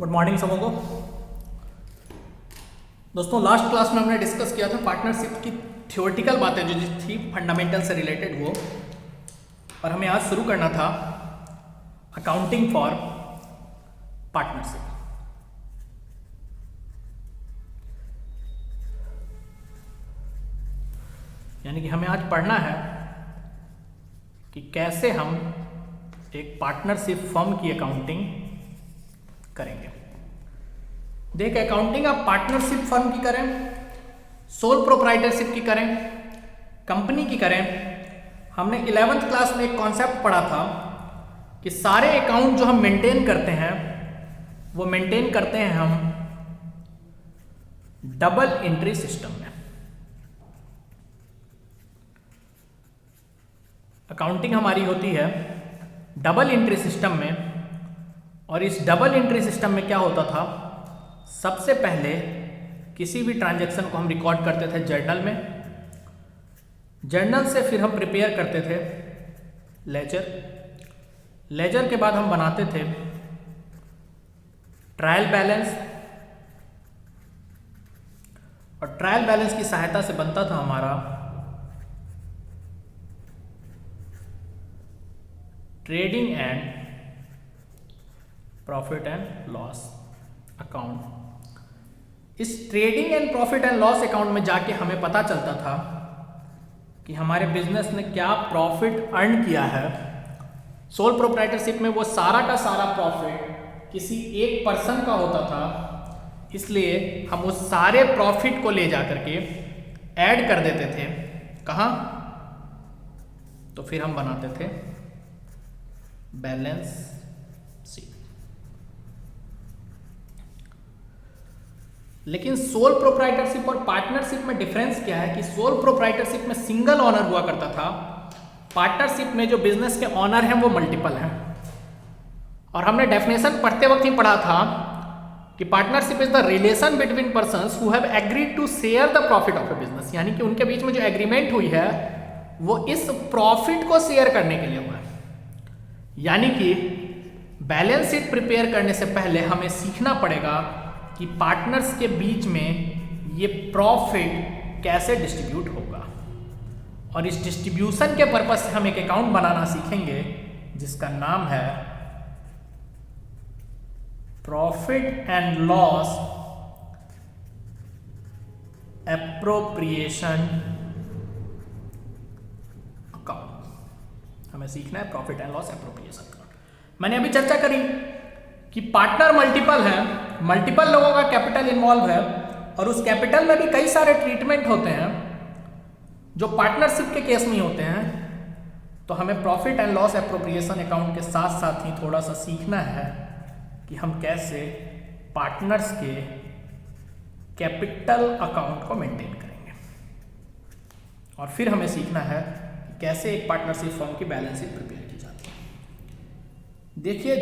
Good morning सबों को। दोस्तों लास्ट क्लास में हमने डिस्कस किया था पार्टनरशिप की थ्योरेटिकल बातें जो थी फंडामेंटल से रिलेटेड वो, और हमें आज शुरू करना था अकाउंटिंग फॉर पार्टनरशिप। यानी कि हमें आज पढ़ना है कि कैसे हम एक पार्टनरशिप फर्म की अकाउंटिंग करेंगे। देख, अकाउंटिंग आप पार्टनरशिप फर्म की करें, सोल प्रोप्राइटरशिप की करें, कंपनी की करें। हमने 11th क्लास में एक कॉन्सेप्ट पढ़ा था कि सारे अकाउंट जो हम मेंटेन करते हैं वो मेंटेन करते हैं हम डबल एंट्री सिस्टम में। अकाउंटिंग हमारी होती है डबल एंट्री सिस्टम में, और इस डबल एंट्री सिस्टम में क्या होता था, सबसे पहले किसी भी ट्रांजैक्शन को हम रिकॉर्ड करते थे जर्नल में। जर्नल से फिर हम प्रिपेयर करते थे लेजर। लेजर के बाद हम बनाते थे ट्रायल बैलेंस, और ट्रायल बैलेंस की सहायता से बनता था हमारा trading and profit and loss account. इस trading and profit and loss account में जाके हमें पता चलता था कि हमारे बिजनेस ने क्या प्रॉफिट अर्न किया है। सोल प्रोप्राइटरशिप में वो सारा का सारा प्रॉफिट किसी एक पर्सन का होता था, इसलिए हम उस सारे प्रॉफिट को ले जा करके ऐड कर देते थे। कहाँ? तो फिर हम बनाते थे बैलेंस शीट। लेकिन सोल प्रोप्राइटरशिप और पार्टनरशिप में डिफरेंस क्या है कि सोल प्रोप्राइटरशिप में सिंगल ऑनर हुआ करता था, पार्टनरशिप में जो बिजनेस के ऑनर हैं वो मल्टीपल हैं। और हमने डेफिनेशन पढ़ते वक्त ही पढ़ा था कि partnership is the relation between persons who have agreed to share the profit of a business. यानी कि उनके बीच में जो एग्रीमेंट हुई है वो इस प्रॉफिट को शेयर करने के लिए हुआ है। यानी कि बैलेंस शीट प्रिपेयर करने से पहले हमें सीखना पड़ेगा कि पार्टनर्स के बीच में ये प्रॉफिट कैसे डिस्ट्रीब्यूट होगा, और इस डिस्ट्रीब्यूशन के पर्पज से हम एक अकाउंट बनाना सीखेंगे जिसका नाम है profit and loss appropriation account. हमें सीखना है profit and loss appropriation account. मैंने अभी चर्चा करी कि पार्टनर मल्टीपल है, मल्टीपल लोगों का कैपिटल इन्वॉल्व है, और उस कैपिटल में भी कई सारे ट्रीटमेंट होते हैं जो पार्टनरशिप के केस में होते हैं। तो हमें profit and loss appropriation account के साथ साथ ही थोड़ा सा सीखना है कि हम कैसे पार्टनर्स के कैपिटल अकाउंट को मेंटेन करेंगे, और फिर हमें सीखना है कि कैसे एक पार्टनरशिप फर्म की बैलेंस शीट प्रिपेयर की जाती है। देखिए,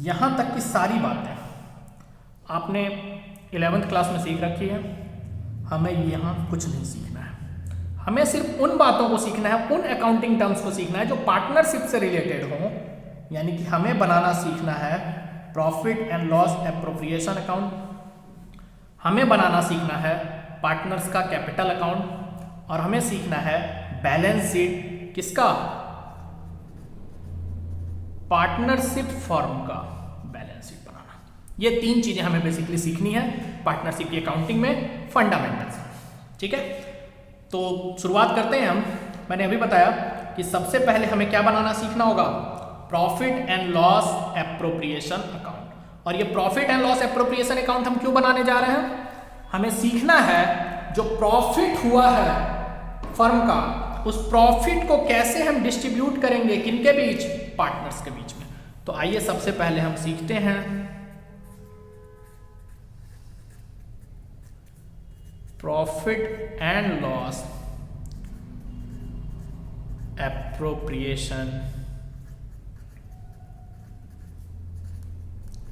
यहां तक की सारी बातें आपने 11th क्लास में सीख रखी है। हमें यहां कुछ नहीं सीखना है। हमें सिर्फ उन बातों को सीखना है, उन अकाउंटिंग टर्म्स को सीखना है जो पार्टनरशिप से रिलेटेड हो। यानी कि हमें बनाना सीखना है profit and loss appropriation account, हमें बनाना सीखना है पार्टनर्स का कैपिटल अकाउंट, और हमें सीखना है बैलेंस शीट किसका? पार्टनरशिप फर्म का बैलेंस शीट बनाना। ये तीन चीजें हमें बेसिकली सीखनी है पार्टनरशिप की अकाउंटिंग में, फंडामेंटल्स। ठीक है, तो शुरुआत करते हैं हम। मैंने अभी बताया कि सबसे पहले हमें क्या बनाना सीखना होगा? Profit and loss appropriation account. और ये profit and loss appropriation account हम क्यों बनाने जा रहे हैं? हमें सीखना है जो प्रॉफिट हुआ है फर्म का, उस प्रॉफिट को कैसे हम डिस्ट्रीब्यूट करेंगे, किनके बीच? पार्टनर्स के बीच में। तो आइए सबसे पहले हम सीखते हैं profit and loss appropriation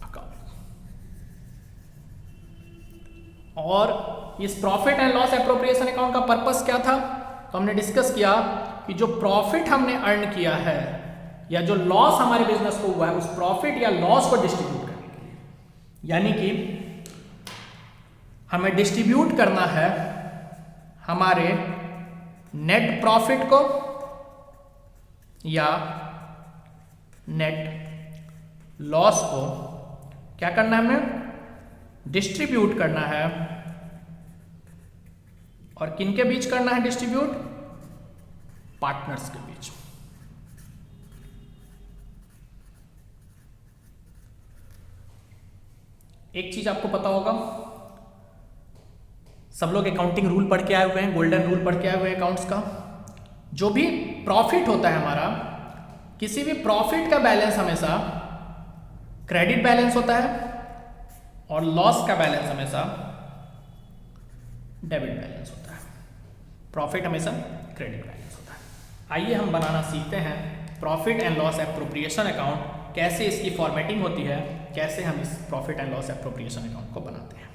account. और इस profit and loss appropriation account का पर्पस क्या था? तो हमने डिस्कस किया कि जो प्रॉफिट हमने अर्न किया है या जो लॉस हमारे बिजनेस को हुआ है, उस प्रॉफिट या लॉस को डिस्ट्रीब्यूट करने के लिए यानी कि हमें डिस्ट्रीब्यूट करना है हमारे नेट प्रॉफिट को या नेट लॉस को क्या करना है, हमें डिस्ट्रीब्यूट करना है। और किन के बीच करना है डिस्ट्रीब्यूट? पार्टनर्स के बीच। एक चीज आपको पता होगा, सब लोग अकाउंटिंग रूल पढ़ के आए हुए हैं, गोल्डन रूल पढ़ के आए हुए हैं अकाउंट्स का। जो भी प्रॉफिट होता है हमारा, किसी भी प्रॉफिट का बैलेंस हमेशा क्रेडिट बैलेंस होता है और लॉस का बैलेंस हमेशा डेबिट बैलेंस होता है। प्रॉफिट हमेशा क्रेडिट बैलेंस होता है। आइए हम बनाना सीखते हैं profit and loss appropriation account, कैसे इसकी फॉर्मेटिंग होती है, कैसे हम इस profit and loss appropriation account को बनाते हैं।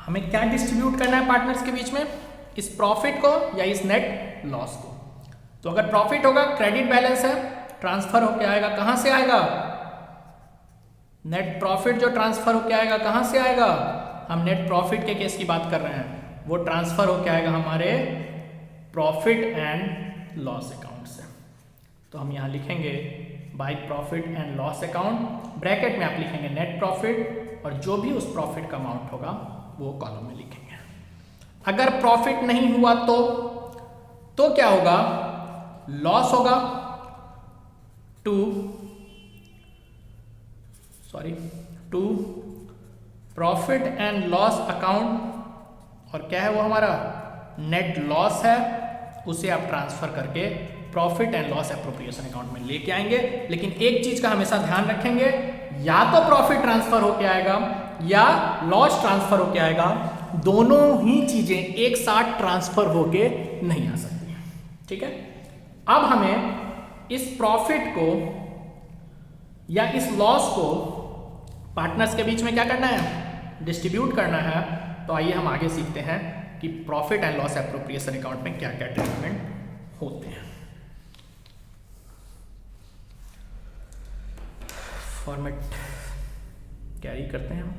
हमें क्या डिस्ट्रीब्यूट करना है पार्टनर्स के बीच में? इस प्रॉफिट को या इस नेट लॉस को। तो अगर प्रॉफिट होगा, क्रेडिट बैलेंस है, ट्रांसफर होके आएगा, कहां से आएगा? नेट प्रॉफिट जो ट्रांसफर होके आएगा कहां से आएगा? हम नेट प्रॉफिट के केस की बात कर रहे हैं, वो ट्रांसफर होके आएगा हमारे प्रॉफिट एंड लॉस अकाउंट से। तो हम यहां लिखेंगे by profit and loss account, bracket में आप लिखेंगे नेट प्रॉफिट और जो भी उस प्रॉफिट का अमाउंट होगा वो कॉलम में लिखेंगे। अगर प्रॉफिट नहीं हुआ तो क्या होगा? लॉस होगा to profit and loss account, और क्या है वो हमारा नेट लॉस है, उसे आप ट्रांसफर करके profit and loss appropriation account में लेके आएंगे। लेकिन एक चीज का हमेशा ध्यान रखेंगे, या तो प्रॉफिट ट्रांसफर होके आएगा या लॉस ट्रांसफर होके आएगा, दोनों ही चीजें एक साथ ट्रांसफर होके नहीं आ सकती। ठीक है, अब हमें इस प्रॉफिट को या इस लॉस को पार्टनर्स के बीच में क्या करना है? डिस्ट्रीब्यूट करना है। तो आइए हम आगे सीखते हैं कि profit and loss appropriation account में क्या क्या ट्रीटमेंट होते हैं। फॉर्मेट कैरी करते हैं हम।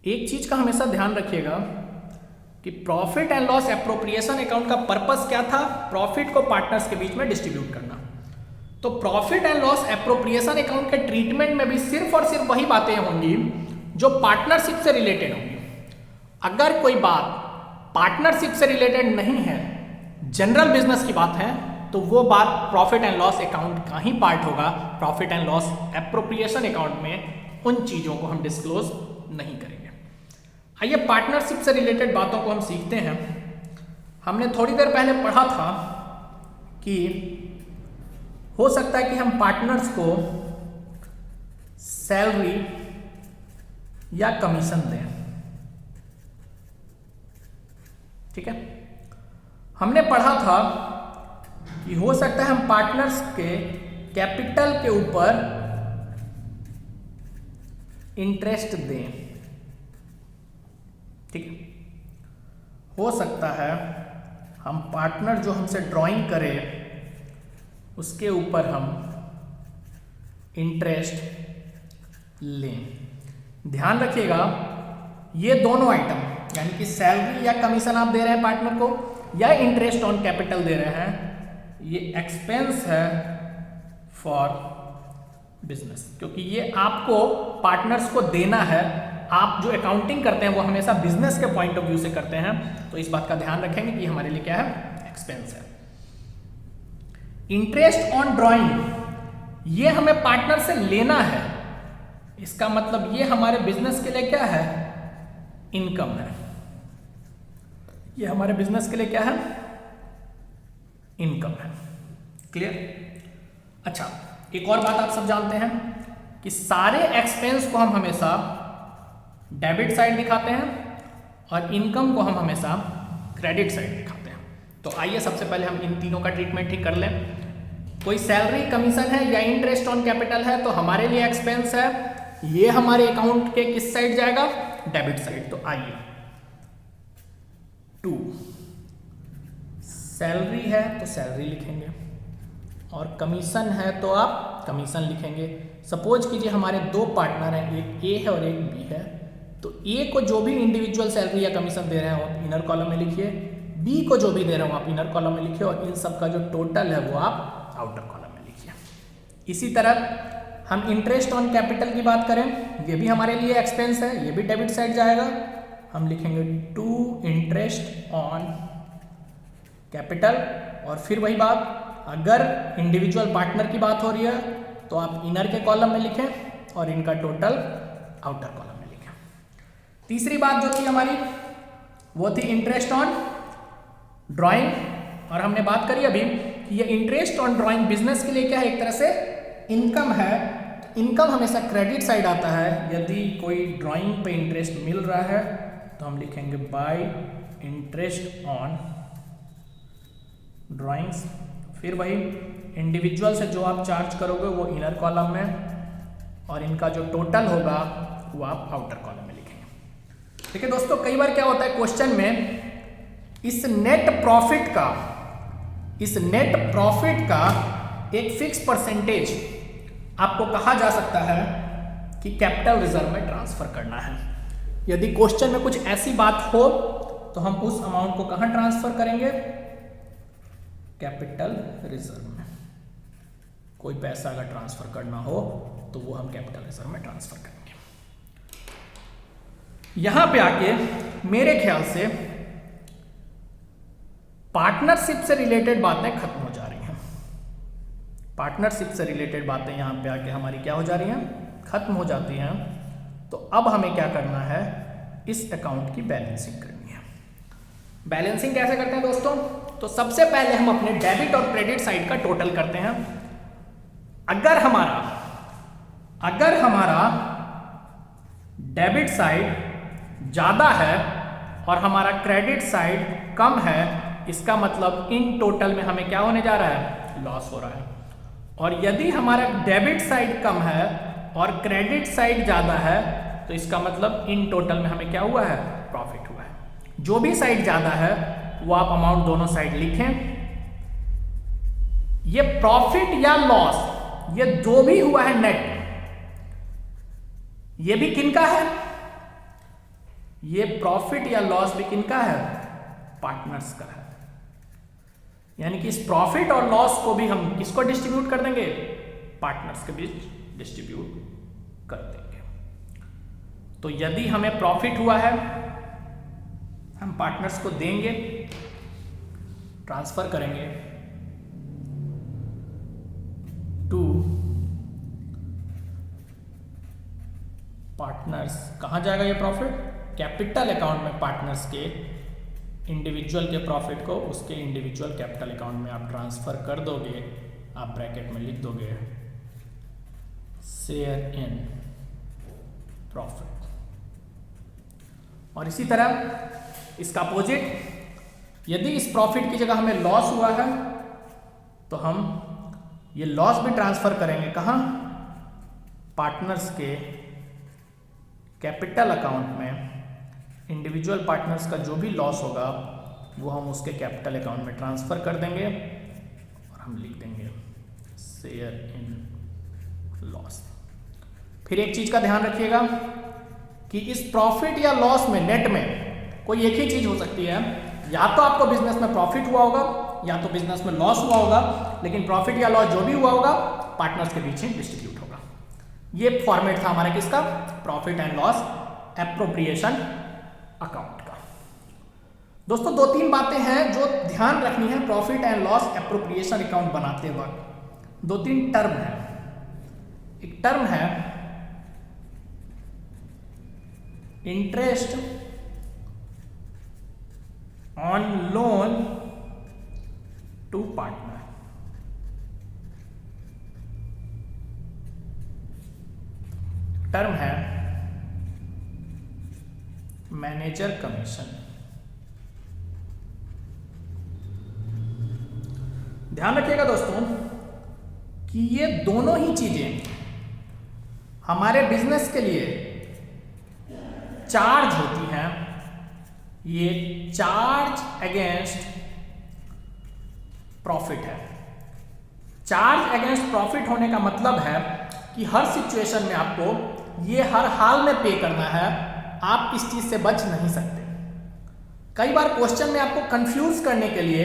एक चीज का हमेशा ध्यान रखिएगा कि profit and loss appropriation account का पर्पस क्या था? प्रॉफिट को पार्टनर्स के बीच में डिस्ट्रीब्यूट करना। तो profit and loss appropriation account के ट्रीटमेंट में भी सिर्फ और सिर्फ वही बातें होंगी जो पार्टनरशिप से रिलेटेड होंगी। अगर कोई बात पार्टनरशिप से रिलेटेड नहीं है, जनरल बिजनेस की बात है, तो वो बात प्रॉफिट एंड लॉस अकाउंट का ही पार्ट होगा। Profit and loss appropriation account में उन चीजों को हम डिस्क्लोज नहीं करेंगे। आइए पार्टनरशिप से रिलेटेड बातों को हम सीखते हैं। हमने थोड़ी देर पहले पढ़ा था कि हो सकता है कि हम पार्टनर्स को सैलरी या कमीशन दें। ठीक है, हमने पढ़ा था कि हो सकता है हम पार्टनर्स के कैपिटल के ऊपर इंटरेस्ट दें। ठीक है, हो सकता है हम पार्टनर जो हमसे ड्राइंग करे उसके ऊपर हम इंटरेस्ट लें। ध्यान रखिएगा, ये दोनों आइटम यानी कि सैलरी या कमीशन आप दे रहे हैं पार्टनर को या इंटरेस्ट ऑन कैपिटल दे रहे हैं, ये एक्सपेंस है फॉर बिजनेस, क्योंकि ये आपको पार्टनर्स को देना है। आप जो अकाउंटिंग करते हैं वो हमेशा बिजनेस के पॉइंट ऑफ व्यू से करते हैं, तो इस बात का ध्यान रखेंगे कि हमारे लिए क्या है? एक्सपेंस है। इंटरेस्ट ऑन ड्राइंग ये हमें पार्टनर से लेना है, इसका मतलब ये हमारे बिजनेस के लिए क्या है? इनकम है। ये हमारे बिजनेस के लिए क्या है? इनकम है। क्लियर? अच्छा, एक और बात आप सब जानते हैं कि सारे एक्सपेंस को हम हमेशा डेबिट साइड दिखाते हैं और इनकम को हम हमेशा क्रेडिट साइड दिखाते हैं। तो आइए सबसे पहले हम इन तीनों का ट्रीटमेंट ठीक कर लें। कोई सैलरी, कमीशन है या इंटरेस्ट ऑन कैपिटल है तो हमारे लिए एक्सपेंस है, ये हमारे अकाउंट के किस साइड जाएगा? Debit side. तो आइए, टू सैलरी है तो सैलरी लिखेंगे और कमीशन है तो आप कमीशन लिखेंगे। सपोज कीजिए हमारे दो पार्टनर हैं, एक ए है और एक बी है, तो ए को जो भी इंडिविजुअल सैलरी या कमीशन दे रहे हैं आप इनर कॉलम में लिखिए, बी को जो भी दे रहे हो आप इनर कॉलम में लिखिए और इन सब का जो टोटल है वो आप आउटर कॉलम में लिखिए। इसी तरह हम इंटरेस्ट ऑन कैपिटल की बात करें, ये भी हमारे लिए एक्सपेंस है, ये भी डेबिट साइड जाएगा। हम लिखेंगे टू इंटरेस्ट ऑन कैपिटल और फिर वही बात, अगर इंडिविजुअल पार्टनर की बात हो रही है तो आप इनर के कॉलम में लिखें और इनका टोटल आउटर कॉलम में लिखें। तीसरी बात जो थी हमारी वो थी इंटरेस्ट ऑन ड्राइंग, और हमने बात करी अभी कि ये इंटरेस्ट ऑन ड्राइंग बिजनेस के लिए क्या है? एक तरह से इनकम है। इनकम हमेशा क्रेडिट साइड आता है। यदि कोई ड्राइंग पे इंटरेस्ट मिल रहा है तो हम लिखेंगे बाय इंटरेस्ट ऑन ड्राइंग्स। फिर वही इंडिविजुअल से जो आप चार्ज करोगे वो इनर कॉलम में और इनका जो टोटल होगा वो आप आउटर कॉलम में लिखेंगे। ठीक है दोस्तों, कई बार क्या होता है क्वेश्चन में इस नेट प्रॉफिट का एक फिक्स परसेंटेज आपको कहा जा सकता है कि कैपिटल रिजर्व में ट्रांसफर करना है। यदि क्वेश्चन में कुछ ऐसी बात हो तो हम उस अमाउंट को कहां ट्रांसफर करेंगे? कैपिटल रिजर्व में। कोई पैसा अगर ट्रांसफर करना हो तो वो हम कैपिटल रिजर्व में ट्रांसफर करेंगे। यहां पे आके मेरे ख्याल से पार्टनरशिप से रिलेटेड बातें खत्म हो जा रही हैं। पार्टनरशिप से रिलेटेड बातें यहां पे आके हमारी क्या हो जा रही हैं? खत्म हो जाती हैं। तो अब हमें क्या करना है? इस अकाउंट की बैलेंसिंग करनी है। बैलेंसिंग कैसे करते हैं दोस्तों? तो सबसे पहले हम अपने डेबिट और क्रेडिट साइड का टोटल करते हैं। अगर हमारा डेबिट साइड ज्यादा है और हमारा क्रेडिट साइड कम है, इसका मतलब इन टोटल में हमें क्या होने जा रहा है? लॉस हो रहा है। और यदि हमारा डेबिट साइड कम है और क्रेडिट साइड ज्यादा है तो इसका मतलब इन टोटल में हमें क्या हुआ है? प्रॉफिट हुआ है। जो भी साइड ज्यादा है वो आप अमाउंट दोनों साइड लिखें। ये प्रॉफिट या लॉस, ये जो भी हुआ है नेट, ये भी किनका है? ये प्रॉफिट या लॉस भी किनका है? पार्टनर्स का है। यानी कि इस प्रॉफिट और लॉस को भी हम किसको डिस्ट्रीब्यूट कर देंगे? पार्टनर्स के बीच डिस्ट्रीब्यूट कर देंगे। तो यदि हमें प्रॉफिट हुआ है हम पार्टनर्स को देंगे, ट्रांसफर करेंगे टू पार्टनर्स। कहां जाएगा ये प्रॉफिट? कैपिटल अकाउंट में पार्टनर्स के इंडिविजुअल के प्रॉफिट को उसके इंडिविजुअल कैपिटल अकाउंट में आप ट्रांसफर कर दोगे। आप ब्रैकेट में लिख दोगे शेयर इन प्रॉफिट। और इसी तरह इसका अपोजिट, यदि इस प्रॉफिट की जगह हमें लॉस हुआ है तो हम ये लॉस भी ट्रांसफर करेंगे कहां? पार्टनर्स के कैपिटल अकाउंट में। इंडिविजुअल पार्टनर्स का जो भी लॉस होगा वो हम उसके कैपिटल अकाउंट में ट्रांसफर कर देंगे और हम लिख देंगे शेयर इन लॉस। फिर एक चीज का ध्यान रखिएगा कि इस प्रॉफिट या लॉस में, नेट में कोई एक ही चीज हो सकती है। या तो आपको बिजनेस में प्रॉफिट हुआ होगा या तो बिजनेस में लॉस हुआ होगा, लेकिन प्रॉफिट या लॉस जो भी हुआ होगा पार्टनर्स के बीच डिस्ट्रीब्यूट होगा। ये फॉर्मेट था हमारा किसका? Profit and loss appropriation account का। दोस्तों दो तीन बातें हैं जो ध्यान रखनी है profit and loss appropriation account बनाते वक्त। दो तीन टर्म है। एक टर्म है interest on loan to partner. Term है मैनेजर कमीशन। ध्यान रखिएगा दोस्तों कि ये दोनों ही चीजें हमारे बिजनेस के लिए चार्ज होती हैं। ये चार्ज अगेंस्ट प्रॉफिट है। चार्ज अगेंस्ट प्रॉफिट होने का मतलब है कि हर सिचुएशन में आपको ये हर हाल में पे करना है, आप इस चीज से बच नहीं सकते। कई बार क्वेश्चन में आपको कंफ्यूज करने के लिए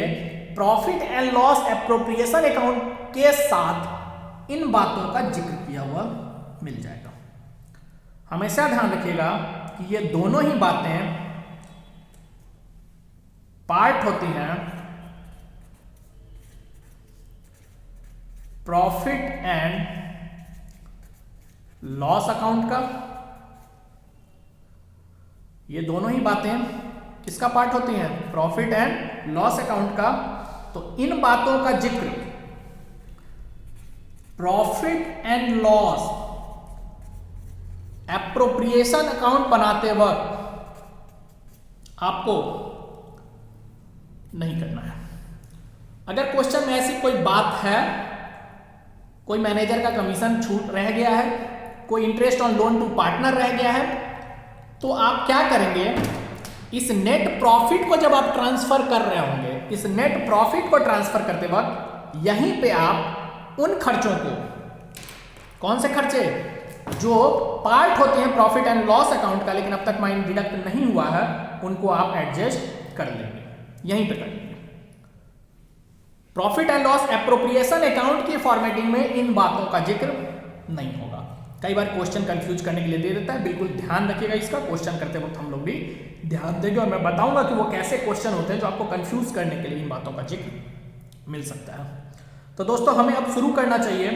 profit and loss appropriation account के साथ इन बातों का जिक्र किया हुआ मिल जाएगा। हमेशा ध्यान रखिएगा कि ये दोनों ही बातें पार्ट होती हैं प्रॉफिट एंड लॉस अकाउंट का। ये दोनों ही बातें किसका पार्ट होती हैं? प्रॉफिट एंड लॉस अकाउंट का। तो इन बातों का जिक्र profit and loss appropriation account बनाते वक्त आपको नहीं करना है। अगर क्वेश्चन में ऐसी कोई बात है, कोई मैनेजर का कमीशन छूट रह गया है, कोई interest on loan to partner रह गया है, तो आप क्या करेंगे? इस नेट प्रॉफिट को जब आप ट्रांसफर कर रहे होंगे, इस नेट प्रॉफिट को ट्रांसफर करते वक्त यहीं पे आप उन खर्चों को, कौन से खर्चे जो पार्ट होते हैं प्रॉफिट एंड लॉस अकाउंट का लेकिन अब तक माइंड डिडक्ट नहीं हुआ है, उनको आप एडजस्ट कर लेंगे, यहीं पे कर लेंगे। Profit and loss appropriation account की फॉर्मेटिंग में इन बातों का जिक्र नहीं होगा। कई बार क्वेश्चन कंफ्यूज करने के लिए दे देता है, बिल्कुल ध्यान रखिएगा इसका। क्वेश्चन करते वक्त हम लोग भी ध्यान देंगे और मैं बताऊंगा कि वो कैसे क्वेश्चन होते हैं जो आपको कंफ्यूज करने के लिए इन बातों का जिक्र मिल सकता है। तो दोस्तों हमें अब शुरू करना चाहिए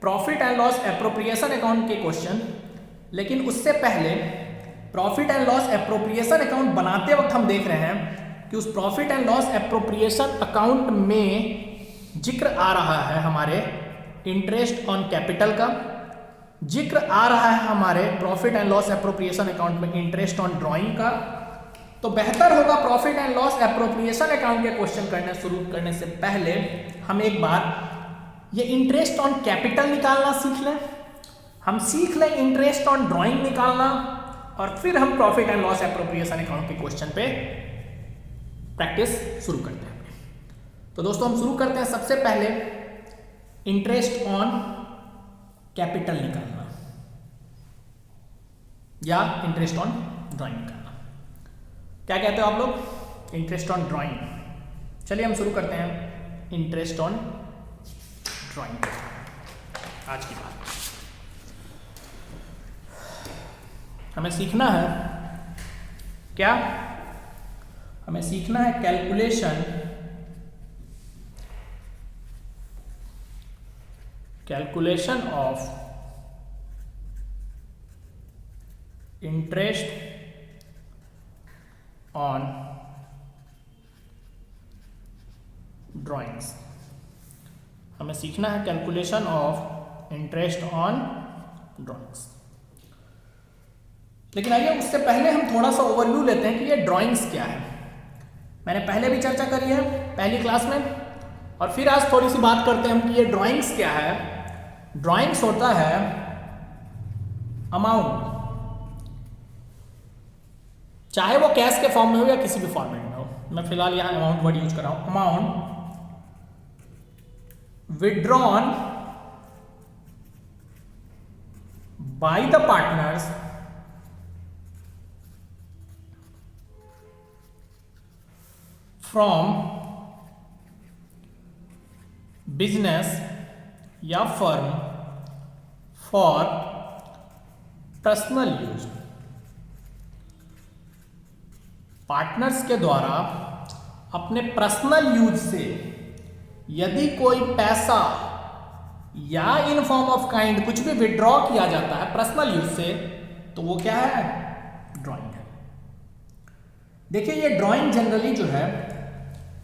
profit and loss appropriation account के क्वेश्चन, लेकिन उससे पहले profit and loss appropriation account बनाते वक्त हम देख रहे हैं कि उस profit and loss appropriation account में जिक्र आ रहा है हमारे इंटरेस्ट ऑन कैपिटल का, जिक्र आ रहा है हमारे profit and loss appropriation account में इंटरेस्ट ऑन ड्राइंग का। तो बेहतर होगा profit and loss appropriation account के क्वेश्चन शुरू करने से पहले हम एक बार ये इंटरेस्ट ऑन कैपिटल निकालना सीख लें, हम सीख लें इंटरेस्ट ऑन ड्राइंग निकालना, और फिर हम profit and loss appropriation account के क्वेश्चन पे प्रैक्टिस शुरू करते हैं। तो दोस्तों हम शुरू करते हैं सबसे पहले इंटरेस्ट ऑन कैपिटल निकालना या इंटरेस्ट ऑन ड्राइंग निकालना। क्या कहते हो आप लोग? Interest on drawing. चलिए हम शुरू करते हैं इंटरेस्ट ऑन ड्राइंग। आज की बात हमें सीखना है क्या? हमें सीखना है calculation of interest on drawings. हमें सीखना है calculation of interest on drawings. लेकिन आइए उससे पहले हम थोड़ा सा ओवरव्यू लेते हैं कि ये ड्राइंग्स क्या है। मैंने पहले भी चर्चा करी है पहली क्लास में, और फिर आज थोड़ी सी बात करते हैं हम कि ये ड्राइंग्स क्या है। ड्राइंग्स होता है अमाउंट, चाहे वो कैश के फॉर्म में हो या किसी भी फॉर्मेट में हो। मैं फिलहाल यहां अमाउंट वर्ड यूज कर रहा हूं। Amount withdrawn by the partners from business या firm for personal use। Partners के द्वारा अपने पर्सनल यूज से यदि कोई पैसा या इन फॉर्म ऑफ काइंड कुछ भी विड्रॉ किया जाता है पर्सनल यूज से, तो वो क्या है? ड्राइंग है। देखिए ये ड्राइंग जनरली जो है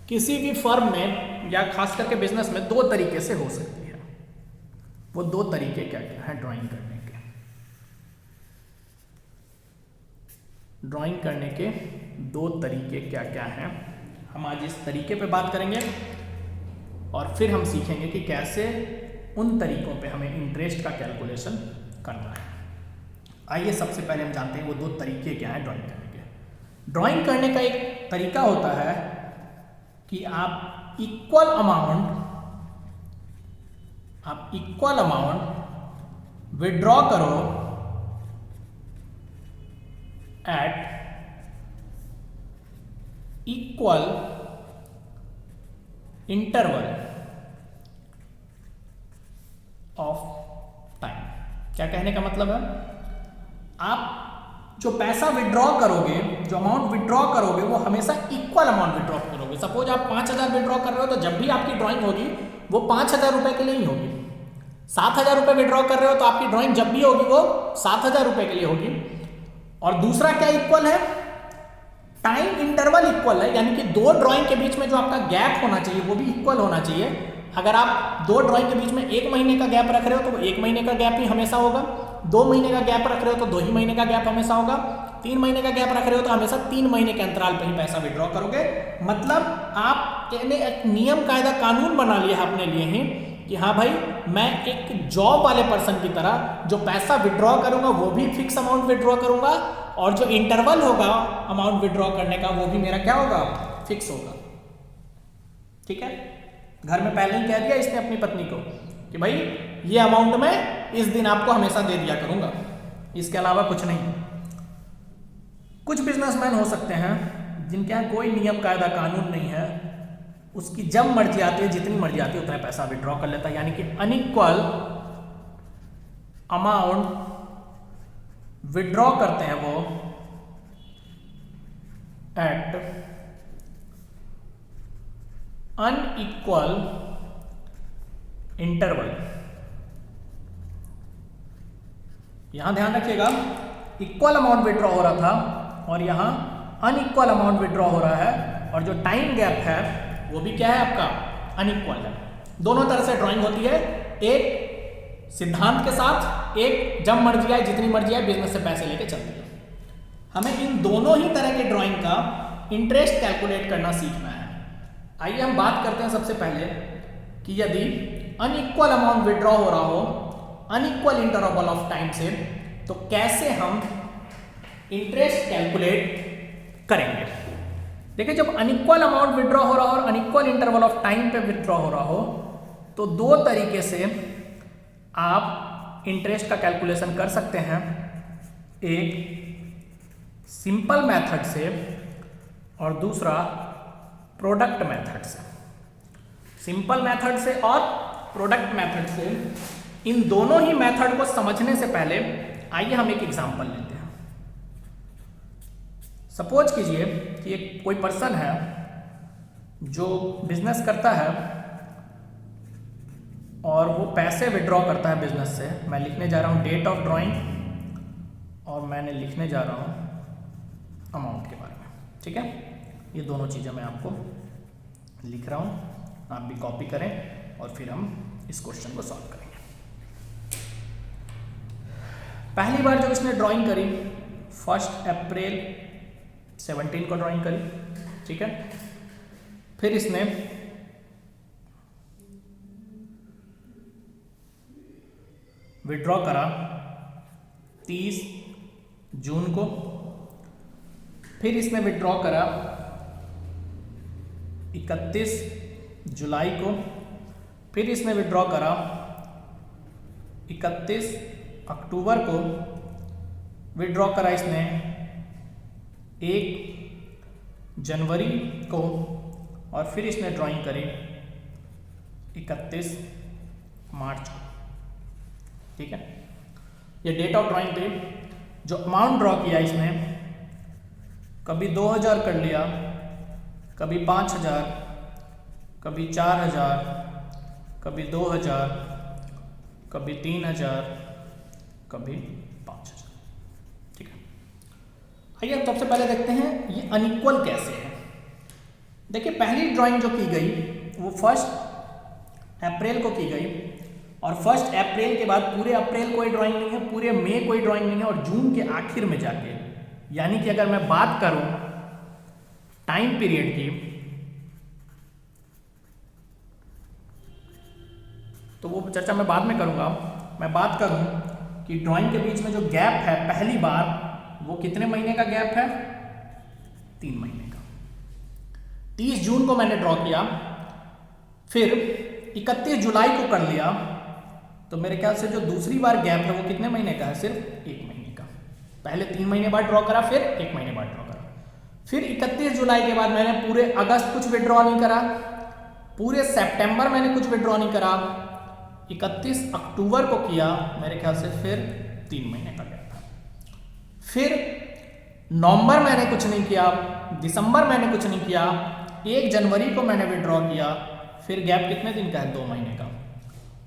किसी भी फर्म में या खास करके बिजनेस में दो तरीके से हो सकती है। वो दो तरीके क्या क्या है ड्राइंग करने के? ड्राइंग करने के दो तरीके क्या क्या हैं, हम आज इस तरीके पे बात करेंगे और फिर हम सीखेंगे कि कैसे उन तरीकों पे हमें इंटरेस्ट का कैलकुलेशन करना है। आइए सबसे पहले हम जानते हैं वो दो तरीके क्या हैं ड्राइंग करने के। ड्राइंग करने का एक तरीका होता है कि आप इक्वल अमाउंट विड्रॉ करो at equal interval of time. क्या कहने का मतलब है, आप जो पैसा विड्रॉ करोगे, जो अमाउंट विड्रॉ करोगे वो हमेशा इक्वल अमाउंट विड्रॉ करोगे। सपोज आप 5,000 विड्रॉ कर रहे हो तो जब भी आपकी ड्राइंग होगी वो 5,000 रुपए के लिए ही होगी। 7,000 रुपए विड्रॉ कर रहे हो तो आपकी ड्राइंग जब भी होगी वो 7,000 रुपए के लिए होगी। और दूसरा क्या इक्वल है, टाइम इंटरवल इक्वल है, यानी कि दो ड्राइंग के बीच में जो आपका गैप होना चाहिए वो भी इक्वल होना चाहिए। अगर आप दो ड्राइंग के बीच में 1 महीने का गैप रख रहे हो तो वो 1 महीने का गैप ही हमेशा होगा। 2 महीने का गैप रख रहे हो तो 2 ही महीने का गैप हमेशा होगा। 3 महीने का गैप रख रहे हो तो हमेशा 3 महीने के अंतराल पर ही पैसा विड्रॉ करोगे। मतलब आपने एक नियम कायदा कानून बना लिया है अपने लिए ही कि हाँ भाई मैं एक जॉब वाले पर्सन की तरह जो पैसा विड्रॉ करूंगा वो भी फिक्स अमाउंट विड्रॉ करूंगा और जो इंटरवल होगा अमाउंट विड्रॉ करने का वो भी मेरा क्या होगा, फिक्स होगा। ठीक है, घर में पहले ही कह दिया इसने अपनी पत्नी को कि भाई ये अमाउंट मैं इस दिन आपको हमेशा दे दिया करूंगा, इसके अलावा कुछ नहीं। कुछ बिजनेसमैन हो सकते हैं जिनके यहाँ कोई नियम कायदा कानून नहीं है, उसकी जब मर्जी आती है जितनी मर्जी आती है उतना पैसा विड्रॉ कर लेता है, यानी कि अनइक्वल अमाउंट विड्रॉ करते हैं वो एट अनइक्वल इंटरवल। यहां ध्यान रखिएगा, इक्वल अमाउंट विड्रॉ हो रहा था और यहां अनइक्वल अमाउंट विड्रॉ हो रहा है और जो टाइम गैप है वो भी क्या है आपका, अनइक्वल है। दोनों तरह से ड्राइंग होती है, एक सिद्धांत के साथ, एक जब मर्जी आए जितनी मर्जी आए बिजनेस से पैसे लेके चलती है। हमें इन दोनों ही तरह के ड्राइंग का इंटरेस्ट कैलकुलेट करना सीखना है। आइए हम बात करते हैं सबसे पहले कि यदि अनइक्वल अमाउंट विड्रॉ हो रहा हो अनइक्वल इंटरवल ऑफ टाइम से तो कैसे हम इंटरेस्ट कैलकुलेट करेंगे। देखिए, जब अनइक्वल अमाउंट विड्रॉ हो रहा हो और अनइक्वल इंटरवल ऑफ टाइम पे विड्रॉ हो रहा हो तो दो तरीके से आप इंटरेस्ट का कैलकुलेशन कर सकते हैं। एक सिंपल मेथड से और दूसरा प्रोडक्ट मेथड से। सिंपल मेथड से और प्रोडक्ट मेथड से, इन दोनों ही मेथड को समझने से पहले आइए हम एक एग्जांपल लेते हैं। सपोज कीजिए कि एक कोई पर्सन है जो बिजनेस करता है और वो पैसे विड्रॉ करता है बिजनेस से। मैं लिखने जा रहा हूँ डेट ऑफ ड्राइंग और मैंने लिखने जा रहा हूँ अमाउंट के बारे में। ठीक है, ये दोनों चीज़ें मैं आपको लिख रहा हूँ, आप भी कॉपी करें और फिर हम इस क्वेश्चन को सॉल्व करेंगे। पहली बार जब इसने ड्राइंग करी 1 अप्रैल 17 को ड्राइंग करी। ठीक है, फिर इसने विड्रॉ करा 30 जून को, फिर इसने विड्रॉ करा 31 जुलाई को, फिर इसने विड्रॉ करा 31 अक्टूबर को, विड्रॉ करा इसने 1 जनवरी को और फिर इसने ड्राइंग करी 31 मार्च को। ठीक है, ये डेट ऑफ ड्राइंग पे जो अमाउंट ड्रॉ किया इसने, कभी 2000 कर लिया, कभी 5000, कभी 4000, कभी 2000, कभी 3000, कभी 5000। ठीक है, आइए सबसे पहले देखते हैं ये अनइक्वल कैसे है। देखिए, पहली ड्राइंग जो की गई वो 1 अप्रैल को की गई और 1 अप्रैल के बाद पूरे अप्रैल कोई ड्राइंग नहीं है, पूरे मई कोई ड्राइंग नहीं है और जून के आखिर में जाके यानी कि अगर मैं बात करूं टाइम पीरियड की, तो वो चर्चा मैं बाद में करूंगा। मैं बात करूं कि ड्राइंग के बीच में जो गैप है पहली बार, वो कितने महीने का गैप है? 3 महीने का। 30 जून को मैंने ड्रॉ किया, फिर 31 जुलाई को कर लिया, तो मेरे ख्याल से जो दूसरी बार गैप है वो कितने महीने का है? सिर्फ 1 महीने का। पहले 3 महीने बाद ड्रॉ करा, फिर 1 महीने बाद ड्रॉ करा। फिर 31 जुलाई के बाद मैंने पूरे अगस्त कुछ विड्रॉ नहीं करा, पूरे सितंबर मैंने कुछ विड्रॉ नहीं करा, 31 अक्टूबर को किया, मेरे ख्याल से फिर 3 महीने का गैप था। फिर नवंबर मैंने कुछ नहीं किया, दिसंबर मैंने कुछ नहीं किया, 1 जनवरी को मैंने विड्रॉ किया, फिर गैप कितने दिन का है? 2 महीने का।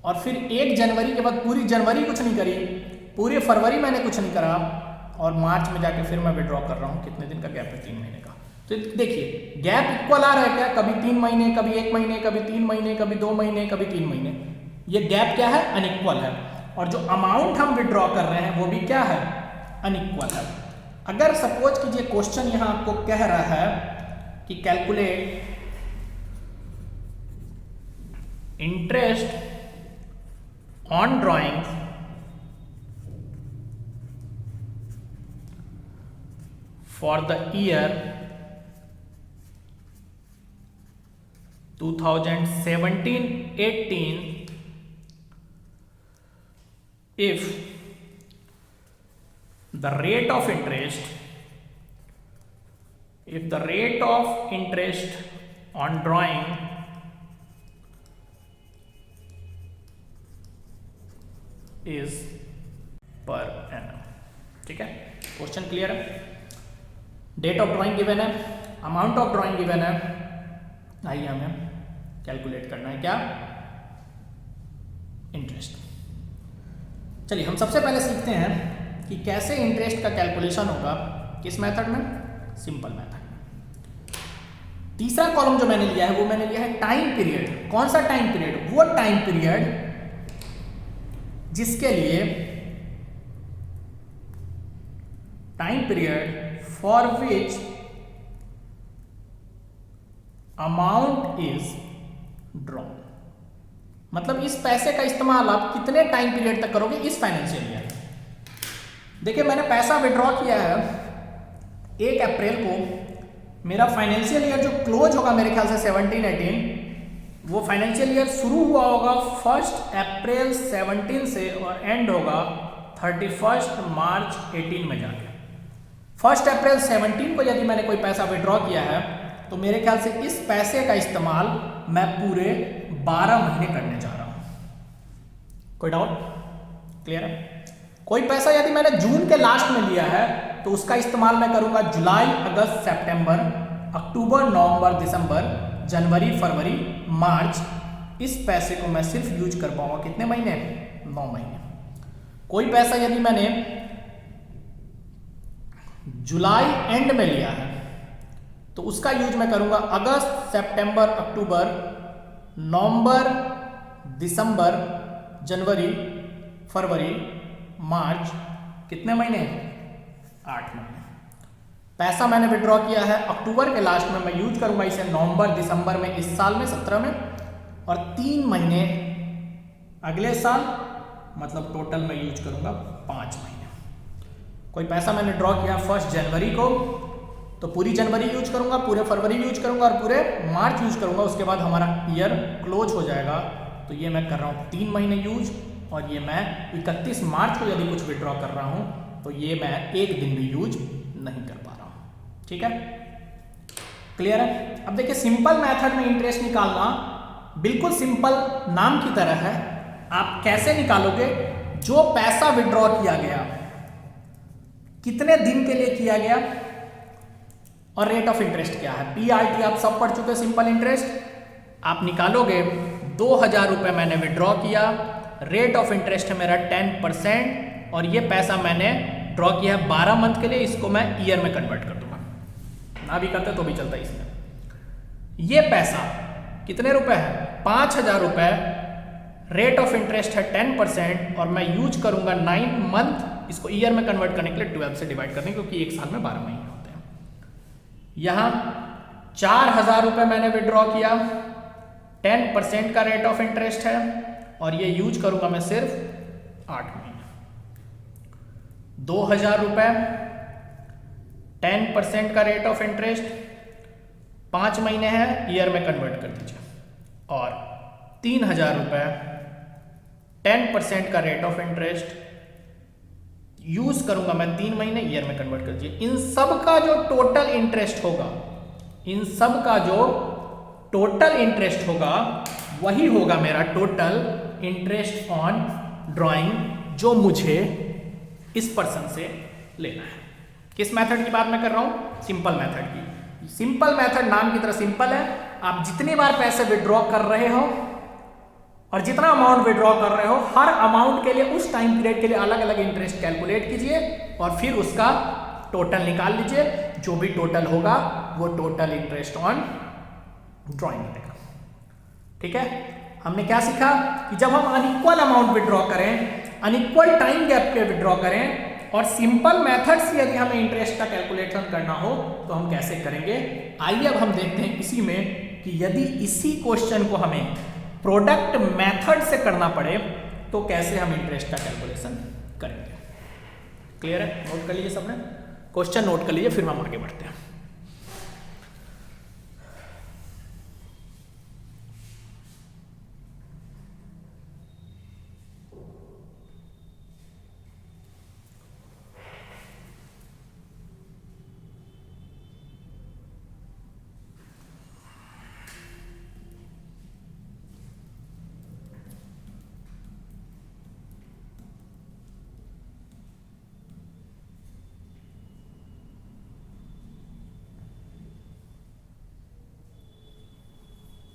और फिर 1 जनवरी के बाद पूरी जनवरी कुछ नहीं करी, पूरे फरवरी मैंने कुछ नहीं करा, और मार्च में जाके फिर मैं विड्रॉ कर रहा हूँ। कितने दिन का गैप है? 3 महीने का। तो देखिए गैप इक्वल आ रहा है क्या? कभी 3 महीने, कभी 1 महीने, कभी 3 महीने, कभी 2 महीने, कभी 3 महीने। ये गैप क्या है? अनइक्वल है। और जो अमाउंट हम विड्रॉ कर रहे हैं वो भी क्या है? अनइक्वल है। अगर सपोज कीजिए क्वेश्चन यहां आपको कह रहा है कि calculate interest on drawing for the year 2017-18 if the rate of interest on drawing is per annum। ठीक है, क्वेश्चन क्लियर है? डेट ऑफ ड्राइंग गिवन है, अमाउंट ऑफ ड्राइंग गिवन है, आइए हमें कैलकुलेट करना है क्या? इंटरेस्ट। चलिए हम सबसे पहले सीखते हैं कि कैसे इंटरेस्ट का कैलकुलेशन होगा। किस मेथड में? सिंपल मेथड में। तीसरा कॉलम जो मैंने लिया है वो मैंने लिया है टाइम पीरियड। कौन सा टाइम पीरियड? वो टाइम पीरियड जिसके लिए time period for which amount is drawn. मतलब इस पैसे का इस्तेमाल आप कितने टाइम पीरियड तक करोगे इस फाइनेंशियल ईयर। देखिए मैंने पैसा विड्रॉ किया है 1 अप्रैल को, मेरा फाइनेंशियल ईयर जो क्लोज होगा मेरे ख्याल से 17-18, वो फाइनेंशियल ईयर शुरू हुआ होगा 1 अप्रैल 17 से और एंड होगा 31 मार्च 18 में जाके। 1 अप्रैल 17 को यदि मैंने कोई पैसा विड्रॉ किया है तो मेरे ख्याल से इस पैसे का इस्तेमाल मैं पूरे 12 महीने करने जा रहा हूं। कोई डाउट? क्लियर है? कोई पैसा यदि मैंने जून के लास्ट में लिया है तो उसका इस्तेमाल मैं करूंगा जुलाई, अगस्त, सितंबर, अक्टूबर, नवंबर, दिसंबर, जनवरी, फरवरी, मार्च। इस पैसे को मैं सिर्फ यूज कर पाऊंगा कितने महीने? 9 महीने। कोई पैसा यदि मैंने जुलाई एंड में लिया है तो उसका यूज मैं करूंगा अगस्त, सितंबर, अक्टूबर, नवंबर, दिसंबर, जनवरी, फरवरी, मार्च। कितने महीने? 8 महीने। पैसा मैंने विड्रॉ किया है अक्टूबर के लास्ट में, मैं यूज करूंगा इसे नवंबर, दिसंबर में इस साल में 17 में, और 3 महीने अगले साल, मतलब टोटल मैं यूज करूंगा 5 महीने। कोई पैसा मैंने ड्रॉ किया 1 जनवरी को तो पूरी जनवरी यूज करूंगा, पूरे फरवरी यूज करूंगा और पूरे मार्च यूज करूंगा। उसके बाद हमारा ईयर क्लोज हो जाएगा। तो ये मैं कर रहा हूं 3 महीने यूज, और ये मैं 31 मार्च को यदि कुछ विड्रॉ कर रहा हूं तो ये मैं 1 दिन भी यूज नहीं कर पा रहा हूं। ठीक है, क्लियर है? अब देखिए सिंपल मेथड में इंटरेस्ट निकालना बिल्कुल सिंपल नाम की तरह है। आप कैसे निकालोगे? जो पैसा विड्रॉ किया गया कितने दिन के लिए किया गया और रेट ऑफ इंटरेस्ट क्या है। पीआरटी आप सब पढ़ चुके, सिंपल इंटरेस्ट। आप निकालोगे 2000 रुपए मैंने विड्रॉ किया, रेट ऑफ इंटरेस्ट है मेरा 10%, और ये पैसा मैंने ड्रॉ किया है 12 मंथ के लिए। इसको मैं ईयर में कन्वर्ट कर दूंगा, ना भी करते तो भी चलता है इसमें। ये पैसा कितने रुपए है? 5000 रुपए। रेट ऑफ इंटरेस्ट है 10% और मैं यूज करूंगा 9 मंथ इसको ईयर में कन्वर्ट करने के लिए 12 से डिवाइड करने, क्योंकि एक साल में 12 महीने होते हैं। यहाँ 4,000 रुपये मैंने विड्रॉ किया, 10% का रेट ऑफ इंटरेस्ट है, और ये यूज करूंगा मैं सिर्फ 8 महीने। 2,000 रुपये 10% का रेट ऑफ इंटरेस्ट, 5 महीने हैं, ईयर में कन्वर्ट कर दीजिए। और 3,000 रुपये 10% का रेट ऑफ इंटरेस्ट यूज करूंगा मैं 3 महीने, ईयर में कन्वर्ट कर दीजिए। इन सब का जो टोटल इंटरेस्ट होगा, इन सब का जो टोटल इंटरेस्ट होगा वही होगा मेरा टोटल इंटरेस्ट ऑन ड्राइंग, जो मुझे इस पर्सन से लेना है। किस मेथड की बात मैं कर रहा हूं? सिंपल मेथड की। सिंपल मेथड नाम की तरह सिंपल है। आप जितनी बार पैसे विड्रॉ कर रहे हो और जितना अमाउंट विड्रॉ कर रहे हो, हर अमाउंट के लिए उस टाइम पीरियड के लिए अलग अलग इंटरेस्ट कैलकुलेट कीजिए और फिर उसका टोटल निकाल लीजिए। जो भी टोटल होगा वो टोटल इंटरेस्ट ऑन ड्राइंग बनेगा। ठीक है, हमने क्या सीखा कि जब हम अनइक्वल अमाउंट विड्रॉ करें, अनइक्वल टाइम गैप पे विड्रॉ करें, और सिंपल मेथड से यदि हमें इंटरेस्ट का कैलकुलेशन करना हो तो हम कैसे करेंगे। आइए अब हम देखते हैं इसी में कि यदि इसी क्वेश्चन को हमें प्रोडक्ट मेथड से करना पड़े तो कैसे हम इंटरेस्ट का कैलकुलेशन करेंगे। क्लियर है? नोट कर लीजिए सबने, क्वेश्चन नोट कर लीजिए, फिर हम आगे बढ़ते हैं।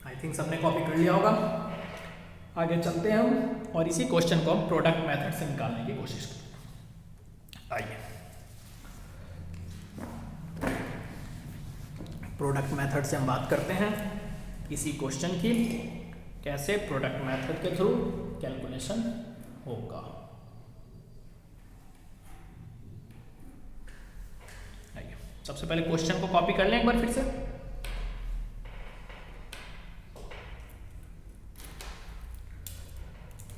आई थिंक सबने कॉपी कर लिया होगा। आगे चलते हैं हम और इसी क्वेश्चन को हम प्रोडक्ट मेथड से निकालने की कोशिश करते हैं। आइए, प्रोडक्ट मेथड से हम बात करते हैं इसी क्वेश्चन की, कैसे प्रोडक्ट मेथड के थ्रू कैलकुलेशन होगा। आइए, सबसे पहले क्वेश्चन को कॉपी कर लें एक बार फिर से।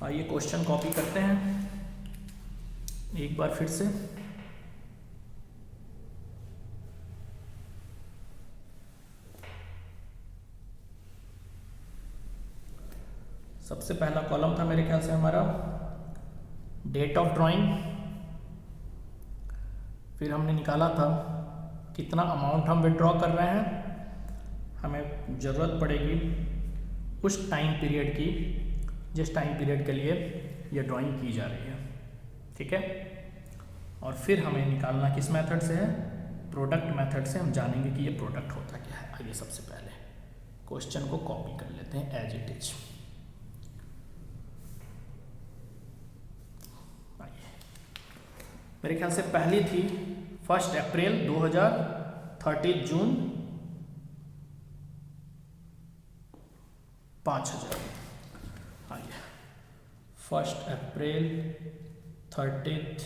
आइए क्वेश्चन कॉपी करते हैं एक बार फिर से। सबसे पहला कॉलम था मेरे ख्याल से हमारा डेट ऑफ ड्राइंग, फिर हमने निकाला था कितना अमाउंट हम विड्रॉ कर रहे हैं। हमें ज़रूरत पड़ेगी उस टाइम पीरियड की जिस टाइम पीरियड के लिए ये ड्राइंग की जा रही है। ठीक है, और फिर हमें निकालना किस मेथड से है? प्रोडक्ट मेथड से। हम जानेंगे कि ये प्रोडक्ट होता क्या है। आइए सबसे पहले क्वेश्चन को कॉपी कर लेते हैं एज इट इज। आइए, मेरे ख्याल से पहली थी 1 अप्रैल 2000, 30 जून 5,000। 1 अप्रैल, 30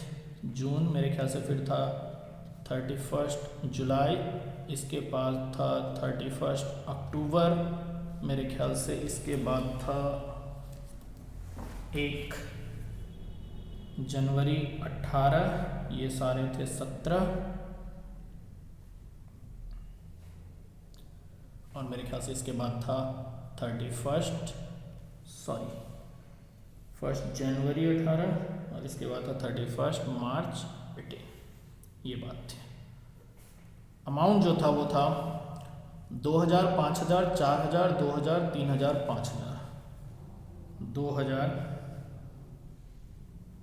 जून, मेरे ख्याल से फिर था 31 जुलाई, इसके बाद था 31 अक्टूबर, मेरे ख्याल से इसके बाद था 1 जनवरी 18, ये सारे थे 17, और मेरे ख्याल से इसके बाद था 1 जनवरी 18, और इसके बाद था 31 मार्च 18। ये बात थी। अमाउंट जो था वो था 2,000, 5,000, 4,000, 2,000, 3,000, 5,000, 2,000,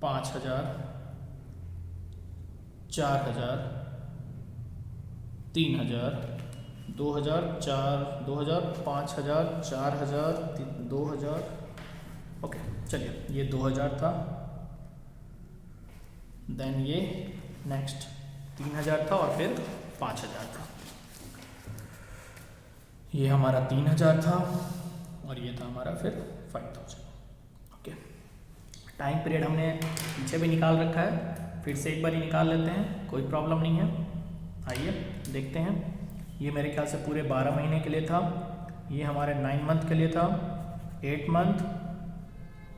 5,000, 4,000, 3,000, 2,000, 5,000, 4,000, 2,000। ओके, चलिए, ये 2,000 था, देन ये नेक्स्ट 3,000 था, और फिर 5,000 था। ये हमारा 3,000 था, और ये था हमारा फिर 5,000। ओके, टाइम पीरियड हमने पीछे भी निकाल रखा है, फिर से एक बार ही निकाल लेते हैं, कोई प्रॉब्लम नहीं है। आइए देखते हैं। ये मेरे ख्याल से पूरे 12 महीने के लिए था, ये हमारे 9 मंथ के लिए था, 8 मंथ,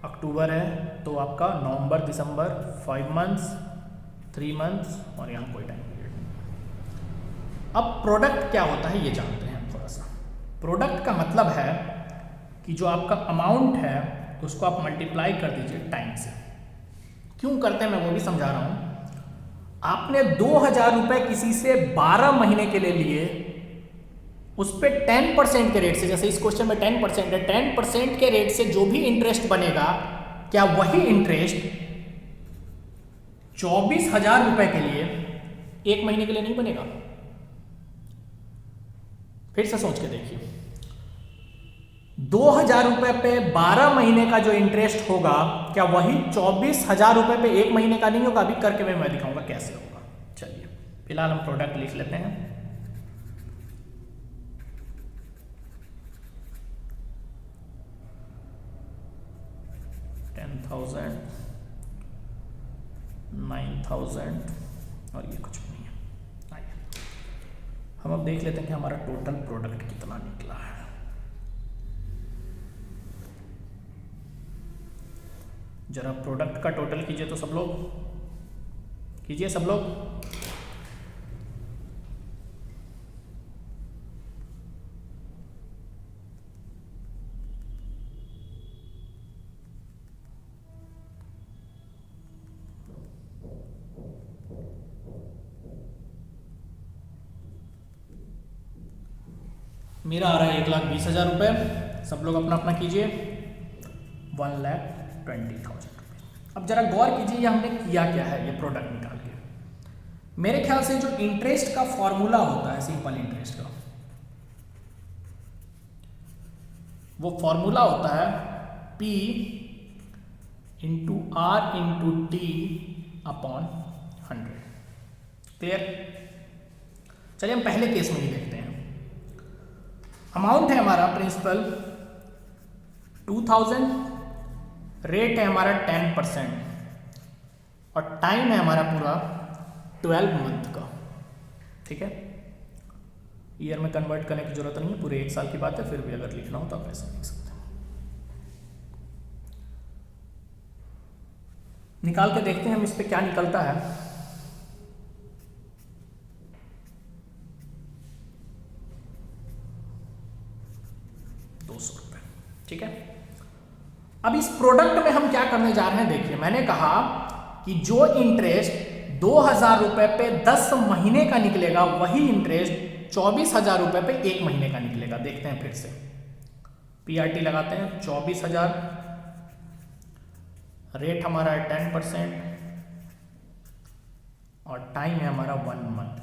अक्टूबर है तो आपका नवंबर दिसंबर 5 मंथ्स, 3 मंथ्स और यहाँ कोई टाइम पीरियड नहीं। अब प्रोडक्ट क्या होता है ये जानते हैं थोड़ा सा। प्रोडक्ट का मतलब है कि जो आपका अमाउंट है उसको आप मल्टीप्लाई कर दीजिए टाइम से। क्यों करते हैं मैं वो भी समझा रहा हूँ। आपने 2000 रुपये किसी से 12 महीने के लिए लिए, उस पर 10% के रेट से, जैसे इस क्वेश्चन में 10% है, 10% के रेट से जो भी इंटरेस्ट बनेगा, क्या वही इंटरेस्ट 24,000 रुपए के लिए 1 महीने के लिए नहीं बनेगा? फिर से सोच के देखिए, 2000 रुपए पे 12 महीने का जो इंटरेस्ट होगा, क्या वही 24,000 रुपए पे 1 महीने का नहीं होगा? अभी करके मैं दिखाऊंगा कैसे होगा। चलिए फिलहाल हम प्रोडक्ट लिख लेते हैं। $10,000, 9,000 और ये कुछ भी नहीं है। आइए हम अब देख लेते हैं कि हमारा टोटल प्रोडक्ट कितना निकला है। जरा प्रोडक्ट का टोटल कीजिए तो सब लोग, कीजिए सब लोग। मेरा आ रहा है 1,20,000 रुपये। सब लोग अपना अपना कीजिए। 1,20,000 रुपये। अब जरा गौर कीजिए ये हमने किया क्या है, ये प्रोडक्ट निकाल के। मेरे ख्याल से जो इंटरेस्ट का फॉर्मूला होता है, सिंपल इंटरेस्ट का, वो फॉर्मूला होता है P into R into T upon 100। Clear? चलिए हम पहले केस में ही देखते हैं। अमाउंट है हमारा प्रिंसिपल 2000, रेट है हमारा 10% और टाइम है हमारा पूरा 12 मंथ का। ठीक है, ईयर में कन्वर्ट करने की जरूरत नहीं है, पूरे 1 साल की बात है। फिर भी अगर लिखना हो तो आप ऐसे लिख सकते हैं। निकाल के देखते हैं हम इस पे क्या निकलता है। ₹200। ठीक है, अब इस प्रोडक्ट में हम क्या करने जा रहे हैं, देखिए मैंने कहा कि जो इंटरेस्ट 2,000 रुपए पे 10 महीने का निकलेगा, वही इंटरेस्ट 24,000 रुपए पे 1 महीने का निकलेगा। देखते हैं फिर से, PRT लगाते हैं। 24,000, रेट हमारा है 10% और टाइम है हमारा 1 मंथ।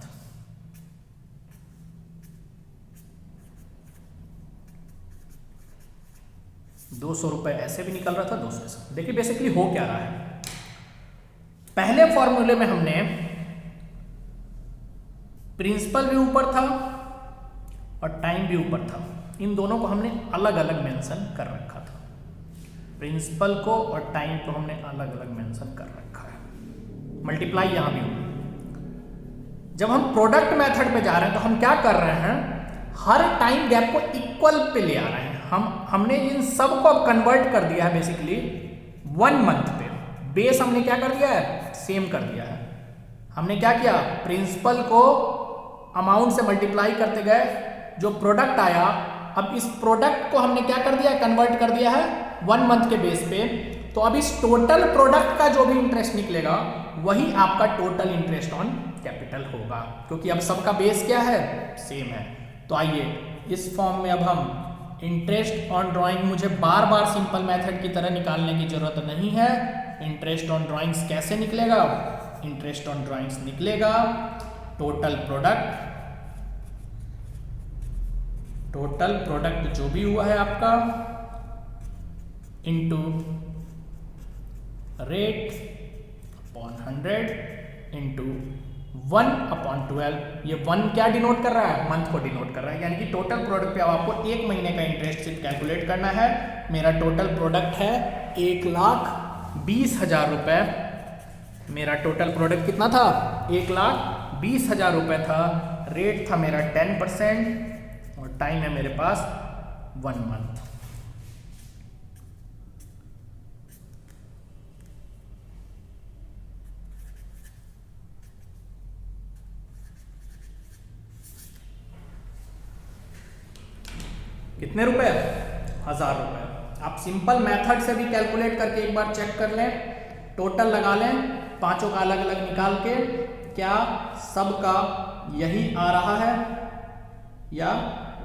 ₹200 ऐसे भी निकल रहा था, 200 ऐसे। देखिए बेसिकली हो क्या रहा है। पहले फॉर्मूले में हमने प्रिंसिपल भी ऊपर था और टाइम भी ऊपर था। इन दोनों को हमने अलग अलग मेंशन कर रखा था। प्रिंसिपल को और टाइम को हमने अलग अलग मेंशन कर रखा है। मल्टीप्लाई यहां भी होगा। जब हम प्रोडक्ट मेथड पे जा रहे हैं तो हम क्या कर रहे हैं, हर टाइम गैप को इक्वल पे ले आ रहे हैं। हमने इन सब को अब कन्वर्ट कर दिया है बेसिकली 1 मंथ पे। बेस हमने क्या कर दिया है, सेम कर दिया है। हमने क्या किया, प्रिंसिपल को अमाउंट से मल्टीप्लाई करते गए, जो प्रोडक्ट आया, अब इस प्रोडक्ट को हमने क्या कर दिया, कन्वर्ट कर दिया है 1 मंथ के बेस पे। तो अब इस टोटल प्रोडक्ट का जो भी इंटरेस्ट निकलेगा वही आपका टोटल इंटरेस्ट ऑन कैपिटल होगा, क्योंकि अब सबका बेस क्या है, सेम है। तो आइए इस फॉर्म में अब हम इंटरेस्ट ऑन ड्राइंग, मुझे बार बार सिंपल मेथड की तरह निकालने की जरूरत नहीं है। इंटरेस्ट ऑन ड्राइंग्स कैसे निकलेगा, इंटरेस्ट ऑन ड्राइंग्स निकलेगा टोटल प्रोडक्ट जो भी हुआ है आपका इनटू रेट अपॉन 100 इंटू 1/12। ये 1 क्या डिनोट कर रहा है, मंथ को डिनोट कर रहा है। यानी कि टोटल प्रोडक्ट पे अब आपको 1 महीने का इंटरेस्ट सिर्फ कैलकुलेट करना है। मेरा टोटल प्रोडक्ट है 1,20,000 रुपए मेरा टोटल प्रोडक्ट कितना था, 1,20,000 रुपये था, रेट था मेरा 10% और टाइम है मेरे पास 1 मंथ। कितने रुपए, 1,000 रुपये। आप सिंपल मेथड से भी कैलकुलेट करके एक बार चेक कर लें, टोटल लगा लें, पांचों का अलग अलग निकाल के, क्या सबका यही आ रहा है या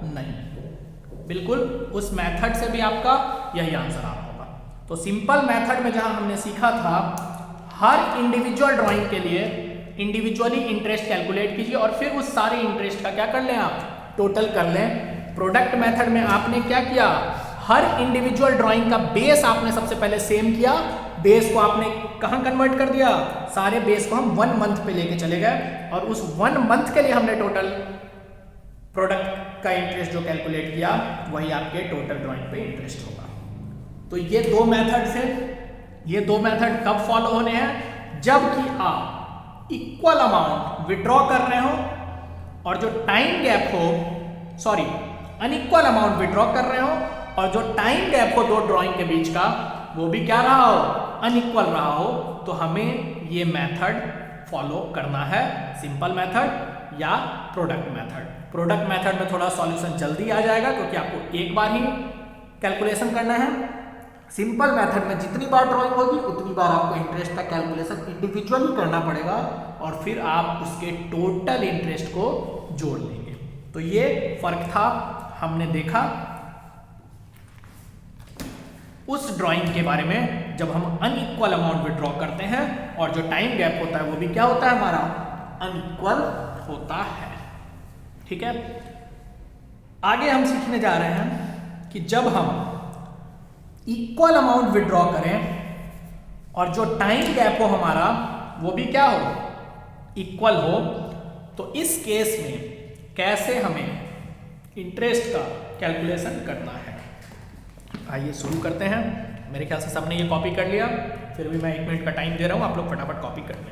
नहीं। बिल्कुल उस मेथड से भी आपका यही आंसर आ रहा होगा। तो सिंपल मेथड में जहां हमने सीखा था, हर इंडिविजुअल ड्राइंग के लिए इंडिविजुअली इंटरेस्ट कैलकुलेट कीजिए और फिर उस सारे इंटरेस्ट का क्या कर लें, आप टोटल कर लें। प्रोडक्ट मेथड में आपने क्या किया, हर इंडिविजुअल ड्राइंग का बेस आपने सबसे पहले सेम किया, बेस को आपने कहां कन्वर्ट कर दिया, सारे बेस को हम 1 मंथ पे लेके चले गए और उस 1 मंथ के लिए हमने टोटल प्रोडक्ट का इंटरेस्ट जो कैलकुलेट किया वही आपके टोटल ड्राइंग पे इंटरेस्ट होगा। तो ये 2 मेथड से, ये 2 मेथड कब फॉलो होने हैं, जबकि आप इक्वल अमाउंट विड्रॉ कर रहे हो और जो टाइम गैप हो, सॉरी अनइक्वल अमाउंट विड्रॉ कर रहे हो और जो टाइम गैप हो 2 ड्राइंग के बीच का वो भी क्या रहा हो, अनइक्वल रहा हो, तो हमें ये मेथड फॉलो करना है, सिंपल मेथड या प्रोडक्ट मेथड। प्रोडक्ट मेथड में थोड़ा सॉल्यूशन जल्दी आ जाएगा क्योंकि आपको एक बार ही कैलकुलेशन करना है। सिंपल मेथड में जितनी बार ड्राइंग होगी उतनी बार आपको इंटरेस्ट का कैलकुलेशन इंडिविजुअली करना पड़ेगा और फिर आप उसके टोटल इंटरेस्ट को जोड़ लेंगे। तो ये फर्क था, हमने देखा उस ड्राइंग के बारे में जब हम अनइक्वल अमाउंट विड्रॉ करते हैं और जो टाइम गैप होता है वो भी क्या होता है, हमारा अनइक्वल होता है। ठीक है, आगे हम सीखने जा रहे हैं कि जब हम इक्वल अमाउंट विड्रॉ करें और जो टाइम गैप हो हमारा वो भी क्या हो, इक्वल हो, तो इस केस में कैसे हमें इंटरेस्ट का कैलकुलेशन करना है। आइए शुरू करते हैं। मेरे ख्याल से सबने ये कॉपी कर लिया, फिर भी मैं 1 मिनट का टाइम दे रहा हूं, आप लोग फटाफट कॉपी कर लें।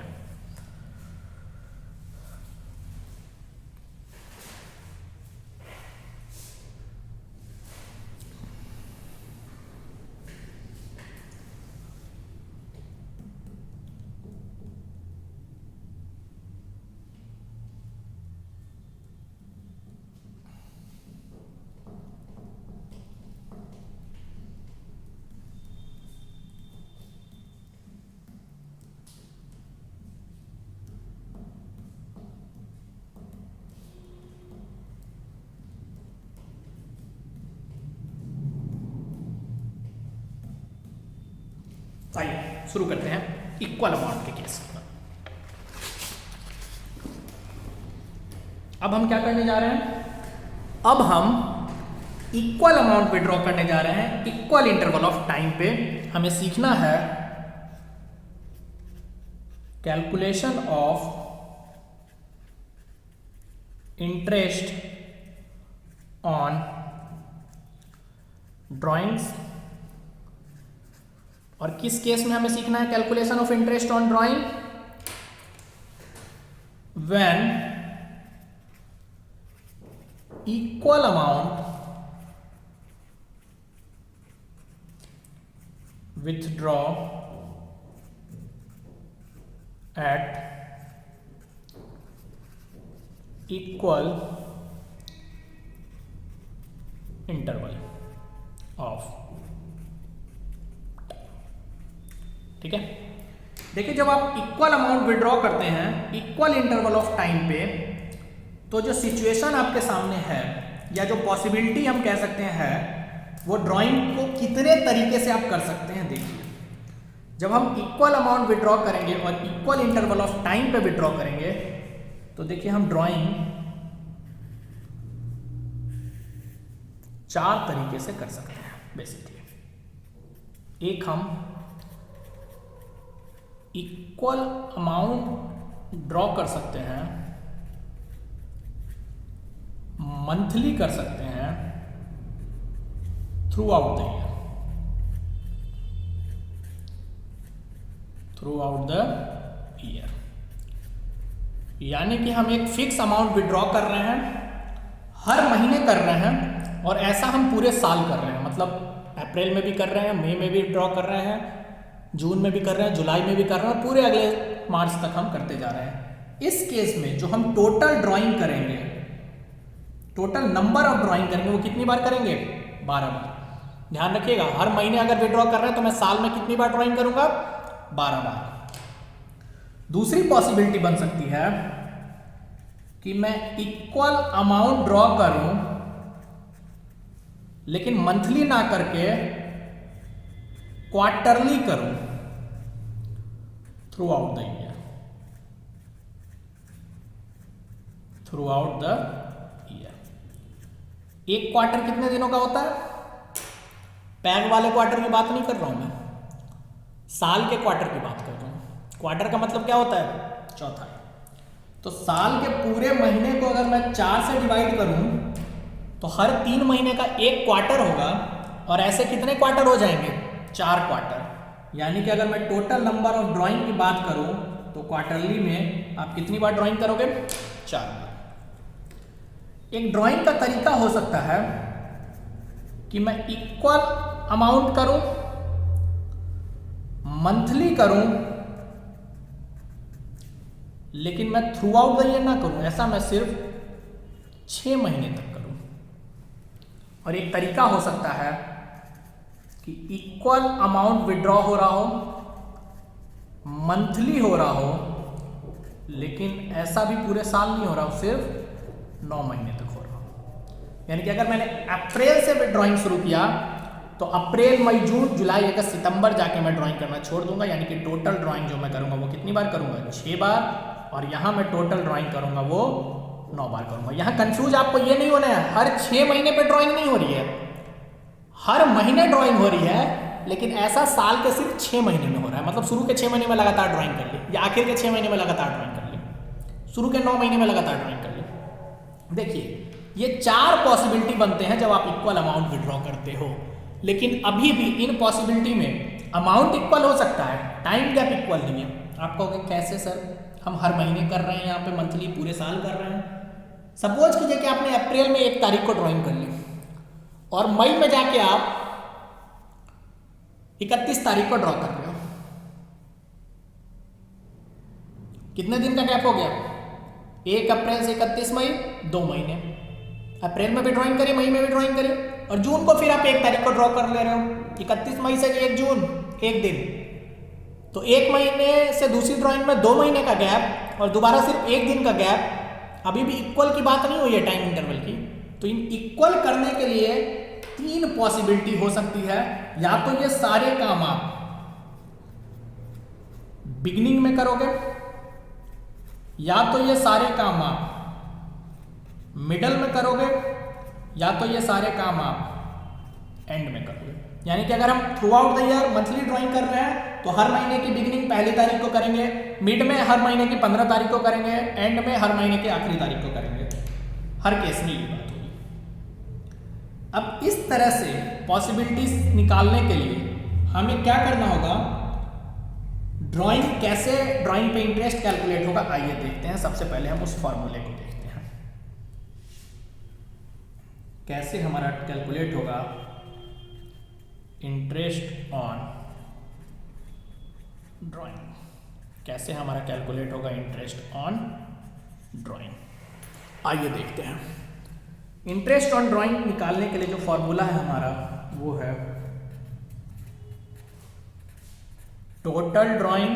आइए शुरू करते हैं इक्वल अमाउंट के केस। अब हम क्या करने जा रहे हैं, अब हम इक्वल अमाउंट विड्रॉ करने जा रहे हैं इक्वल इंटरवल ऑफ टाइम पे। हमें सीखना है calculation of interest on drawings, और किस केस में हमें सीखना है calculation of interest on drawing, when equal amount withdraw at equal interval of. ठीक है, देखिए जब आप इक्वल अमाउंट विड्रॉ करते हैं इक्वल इंटरवल ऑफ टाइम पे, तो जो सिचुएशन आपके सामने है या जो पॉसिबिलिटी हम कह सकते हैं, वो ड्राइंग को कितने तरीके से आप कर सकते हैं। देखिए जब हम इक्वल अमाउंट विड्रॉ करेंगे और इक्वल इंटरवल ऑफ टाइम पे विड्रॉ करेंगे, तो देखिए हम ड्राइंग 4 तरीके से कर सकते हैं बेसिकली। एक, हम इक्वल अमाउंट ड्रॉ कर सकते हैं, मंथली कर सकते हैं through out the year, through out the year. यानी कि हम एक फिक्स अमाउंट विड्रॉ कर रहे हैं, हर महीने कर रहे हैं, और ऐसा हम पूरे साल कर रहे हैं। मतलब अप्रैल में भी कर रहे हैं, मई में भी विड्रॉ कर रहे हैं, जून में भी कर रहे हैं, जुलाई में भी कर रहे हैं, पूरे अगले मार्च तक हम करते जा रहे हैं। इस केस में जो हम टोटल ड्राइंग करेंगे, टोटल नंबर ऑफ ड्राइंग करेंगे, वो कितनी बार करेंगे? 12 बार। ध्यान रखिएगा, हर महीने अगर विड्रॉ कर रहे हैं तो मैं साल में कितनी बार ड्राइंग करूंगा? 12 बार। दूसरी पॉसिबिलिटी बन सकती है कि मैं इक्वल अमाउंट ड्रॉ करूं लेकिन मंथली ना करके क्वार्टरली करूं through out the year, through out the year. एक क्वार्टर कितने दिनों का होता है? पैग वाले क्वार्टर की बात नहीं कर रहा हूं मैं, साल के क्वार्टर की बात कर रहा हूं। क्वार्टर का मतलब क्या होता है? चौथाई। तो साल के पूरे महीने को अगर मैं 4 से डिवाइड करूं तो हर 3 महीने का एक क्वार्टर होगा, और ऐसे कितने क्वार्टर हो जाएंगे? 4 क्वार्टर। यानी कि अगर मैं टोटल नंबर ऑफ ड्राइंग की बात करूं तो क्वार्टरली में आप कितनी बार ड्राइंग करोगे? 4 बार। एक ड्राइंग का तरीका हो सकता है कि मैं इक्वल अमाउंट करूं, मंथली करूं, लेकिन मैं थ्रू आउट द ईयर ना करूं। ऐसा मैं सिर्फ 6 महीने तक करूं। और एक तरीका हो सकता है कि इक्वल अमाउंट विड्रॉ हो रहा हो, मंथली हो रहा हो, लेकिन ऐसा भी पूरे साल नहीं हो रहा हो, सिर्फ 9 महीने तक हो रहा हो। यानी कि अगर मैंने अप्रैल से विड्रॉइंग शुरू किया तो अप्रैल, मई, जून, जुलाई, अगस्त, सितंबर जाके मैं ड्राइंग करना छोड़ दूंगा। यानी कि टोटल ड्राइंग जो मैं करूंगा वो कितनी बार करूंगा? 6 बार। और यहां मैं टोटल ड्राइंग करूंगा वो 9 बार करूंगा। यहां कंफ्यूज आपको ये नहीं होना है, हर 6 महीने पे ड्राइंग नहीं हो रही है, हर महीने ड्राइंग हो रही है, लेकिन ऐसा साल के सिर्फ 6 महीने में हो रहा है। मतलब शुरू के 6 महीने में लगातार ड्राइंग कर ली, या आखिर के 6 महीने में लगातार ड्राइंग कर ली, शुरू के 9 महीने में लगातार ड्राइंग कर ली। देखिए, ये 4 पॉसिबिलिटी बनते हैं जब आप इक्वल अमाउंट विड्रॉ करते हो। लेकिन अभी भी इन पॉसिबिलिटी में अमाउंट इक्वल हो सकता है, टाइम गैप इक्वल नहीं है। आप कहोगे कैसे सर, हम हर महीने कर रहे हैं, यहाँ पे मंथली पूरे साल कर रहे हैं। सपोज कीजिए कि आपने अप्रैल में 1 तारीख को ड्राइंग कर ली और मई में जाके आप 31 तारीख को ड्रॉ कर रहे हो। कितने दिन का गैप हो गया? 1 अप्रैल से 31 मई, 2 महीने। अप्रैल में भी ड्राइंग करी, मई में भी ड्राइंग करी, और जून को फिर आप 1 तारीख को ड्रॉ कर ले रहे हो। 31 मई से 1 जून, 1 दिन, तो 1 महीने से दूसरी ड्राइंग में 2 महीने का गैप, और दोबारा सिर्फ 1 दिन का गैप। अभी भी इक्वल की बात नहीं हुई है टाइम इंटरवल की। तो इन इक्वल करने के लिए 3 पॉसिबिलिटी हो सकती है। या तो ये सारे काम आप बिगिनिंग में करोगे, या तो ये सारे काम आप मिडल में करोगे, या तो ये सारे काम आप एंड में करोगे। यानी कि अगर हम through out the year monthly drawing कर रहे हैं तो हर महीने की बिगिनिंग 1 तारीख को करेंगे, मिड में हर महीने की 15 तारीख को करेंगे, एंड में हर महीने की आखिरी तारीख को करेंगे। हर केस में ये बात होगी। अब इस तरह से पॉसिबिलिटीज निकालने के लिए हमें क्या करना होगा? ड्राइंग कैसे, ड्राइंग पे इंटरेस्ट कैलकुलेट होगा, आइए देखते हैं। सबसे पहले हम उस फॉर्मूले को देखते हैं, कैसे हमारा कैलकुलेट होगा इंटरेस्ट ऑन ड्राइंग। कैसे हमारा कैलकुलेट होगा इंटरेस्ट ऑन ड्राइंग, आइए देखते हैं। इंटरेस्ट ऑन ड्राइंग निकालने के लिए जो फॉर्मूला है हमारा वो है total drawing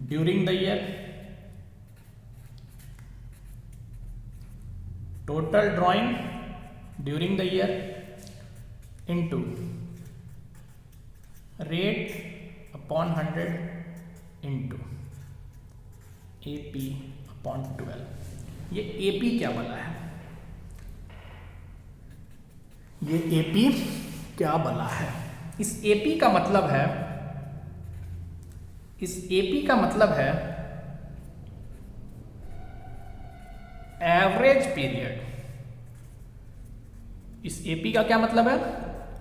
during the year, total drawing during the year into rate upon 100 into AP upon 12। ये AP क्या बना है? ये AP क्या बना है? इस AP का मतलब है, इस AP का मतलब है एवरेज पीरियड। इस AP का क्या मतलब है?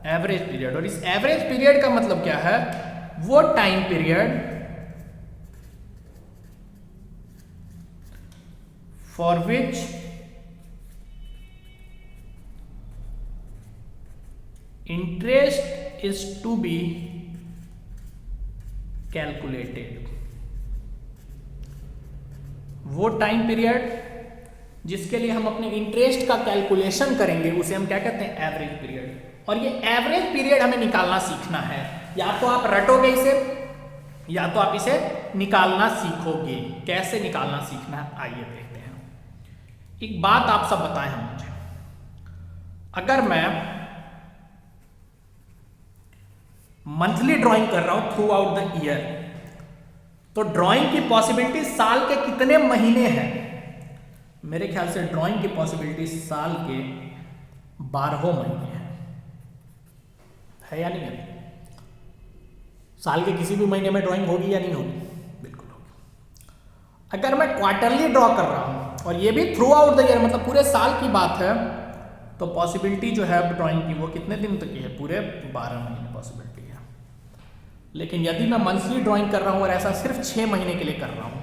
Average period. और इस एवरेज पीरियड का मतलब क्या है? वो time period for which interest is to be calculated. वो टाइम पीरियड जिसके लिए हम अपने इंटरेस्ट का कैलकुलेशन करेंगे उसे हम क्या कहते हैं, एवरेज पीरियड। और ये एवरेज पीरियड हमें निकालना सीखना है। या तो आप रटोगे इसे या तो आप इसे निकालना सीखोगे। कैसे निकालना सीखना है आइए देखते हैं। एक बात आप सब बताएं हम मुझे, अगर मैं मंथली ड्राइंग कर रहा हूं थ्रू आउट द ईयर, तो ड्राइंग की पॉसिबिलिटी साल के कितने महीने हैं? मेरे ख्याल से ड्राइंग की पॉसिबिलिटी साल के 12 महीने है या नहीं है? साल के किसी भी महीने में ड्राइंग होगी या नहीं होगी? बिल्कुल होगी। अगर मैं क्वार्टरली ड्रॉ कर रहा हूं और ये भी थ्रू आउट द ईयर, मतलब पूरे साल की बात है, तो पॉसिबिलिटी जो है ड्राइंग की वो कितने दिन तक की है? पूरे 12 महीने पॉसिबिलिटी है। लेकिन यदि मैं मंथली ड्राइंग कर रहा हूं और ऐसा सिर्फ 6 महीने के लिए कर रहा हूं,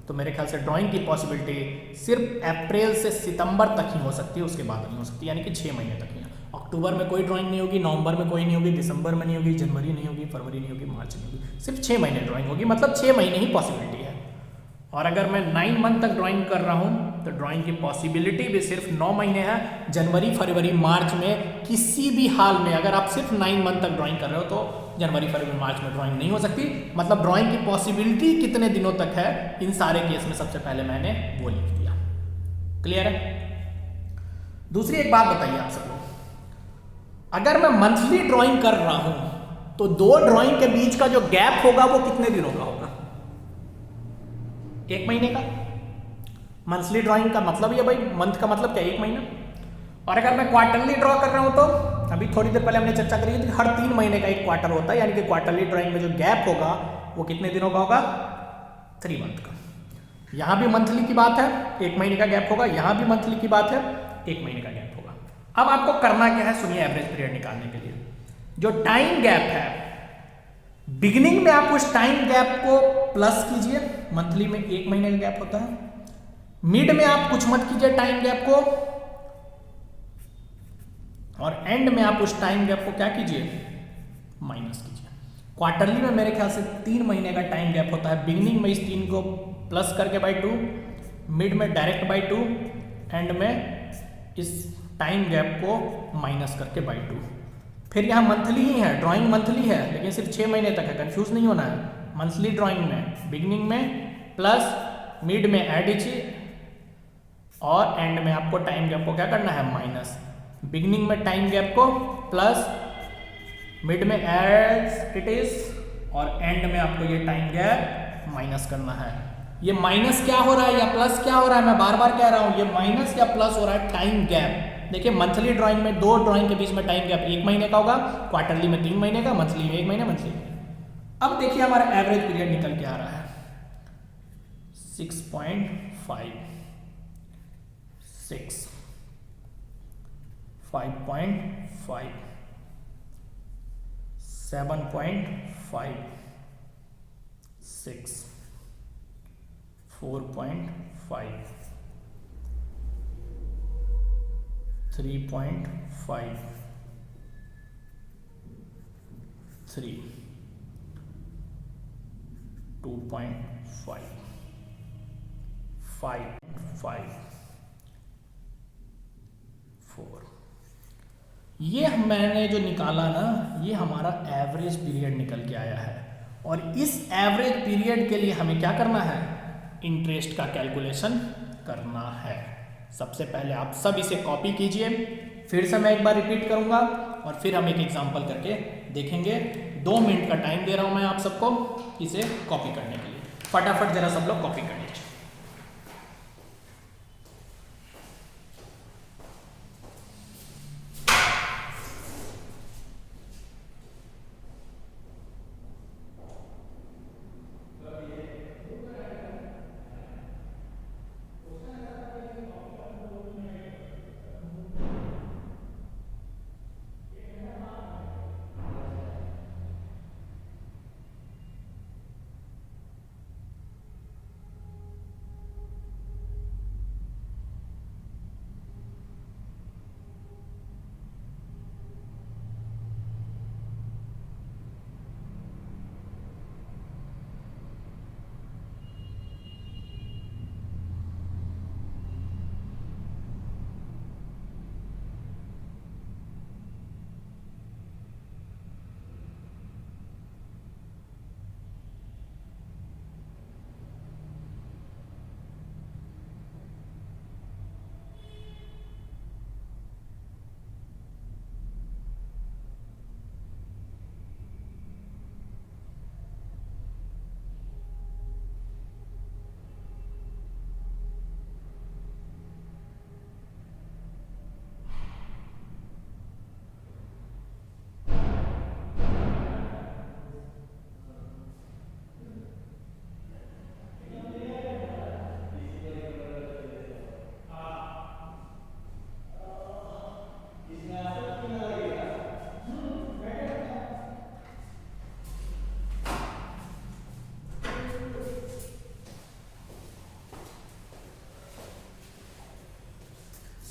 तो मेरे ख्याल से ड्राइंग की पॉसिबिलिटी सिर्फ अप्रैल से सितंबर तक ही हो सकती है, उसके बाद नहीं हो सकती, यानी कि 6 महीने तक ही है। अक्टूबर में कोई ड्राइंग नहीं होगी, नवंबर में कोई नहीं होगी, दिसंबर में नहीं होगी, जनवरी नहीं होगी, फरवरी नहीं होगी, मार्च नहीं होगी, सिर्फ 6 महीने ड्राइंग होगी, मतलब 6 महीने ही पॉसिबिलिटी है। और अगर मैं 9 मंथ तक ड्राइंग कर रहा हूं तो ड्राइंग की पॉसिबिलिटी भी सिर्फ 9 महीने है। जनवरी, फरवरी, मार्च में किसी भी हाल में अगर आप सिर्फ 9 मंथ तक ड्राइंग कर रहे हो तो जनवरी, फरवरी, मार्च में ड्राइंग नहीं हो सकती। मतलब ड्राइंग की पॉसिबिलिटी कितने दिनों तक है, इन सारे केस में सबसे पहले मैंने वो लिख दिया। क्लियर है? दूसरी एक बात बताइए आप सब लोग, अगर मैं मंथली ड्राइंग कर रहा हूं तो 2 ड्राइंग के बीच का जो गैप होगा वो कितने दिनों का होगा? 1 महीने का। मंथली ड्राइंग का मतलब ये भाई, मंथ का मतलब क्या, 1 महीना। और अगर मैं क्वार्टरली ड्रॉ कर रहा हूं तो अभी थोड़ी देर पहले हमने चर्चा करी थी, हर 3 महीने का एक क्वार्टर होता है, यानी कि क्वार्टरली ड्राइंग में जो गैप होगा वो कितने दिनों का होगा? 3 मंथ का। यहां भी मंथली की बात है, 1 महीने का गैप होगा, यहां भी मंथली की बात है, 1 महीने का गैप होगा। अब आपको करना क्या है, सुनिए। एवरेज पीरियड निकालने के लिए जो टाइम गैप है, बिगिनिंग में आप उस टाइम गैप को प्लस कीजिए, मंथली में 1 महीने का गैप होता है। मिड में आप कुछ मत कीजिए टाइम गैप को, और एंड में आप उस टाइम गैप को क्या कीजिए, माइनस कीजिए। क्वार्टरली में मेरे ख्याल से 3 महीने का टाइम गैप होता है। बिगिनिंग में इस 3 को प्लस करके बाई 2, मिड में डायरेक्ट बाई 2, एंड में इस टाइम गैप को माइनस करके बाई 2। फिर यहाँ मंथली ही है, ड्राइंग मंथली है लेकिन सिर्फ 6 महीने तक है, कंफ्यूज नहीं होना है। मंथली ड्राइंग में बिगिनिंग में प्लस, मिड में ऐड कीजिए, और एंड में आपको टाइम गैप को क्या करना है, माइनस। बिगिनिंग में टाइम गैप को प्लस, मिड में एज इट इज, और एंड में आपको ये टाइम गैप माइनस करना है। ये माइनस क्या हो रहा है या प्लस क्या हो रहा है, मैं बार बार कह रहा हूं, ये माइनस या प्लस हो रहा है टाइम गैप। देखिए मंथली ड्राइंग में 2 ड्राइंग के बीच में टाइम गैप 1 महीने का होगा, क्वार्टरली में 3 महीने का, मंथली में 1 महीना, मंथली में। अब देखिए हमारा एवरेज पीरियड निकल के आ रहा है 6.5, 6, 5.5, 7.5, 6, 4.5, 3.5, 3, 2.5, 5, 4। ये मैंने जो निकाला ना, ये हमारा एवरेज पीरियड निकल के आया है। और इस एवरेज पीरियड के लिए हमें क्या करना है, इंटरेस्ट का कैलकुलेशन करना है। सबसे पहले आप सब इसे कॉपी कीजिए, फिर से मैं एक बार रिपीट करूंगा और फिर हम एक एग्जांपल करके देखेंगे। 2 मिनट का टाइम दे रहा हूं मैं आप सबको इसे कॉपी करने के लिए। फटाफट जरा सब लोग कॉपी कर लीजिए।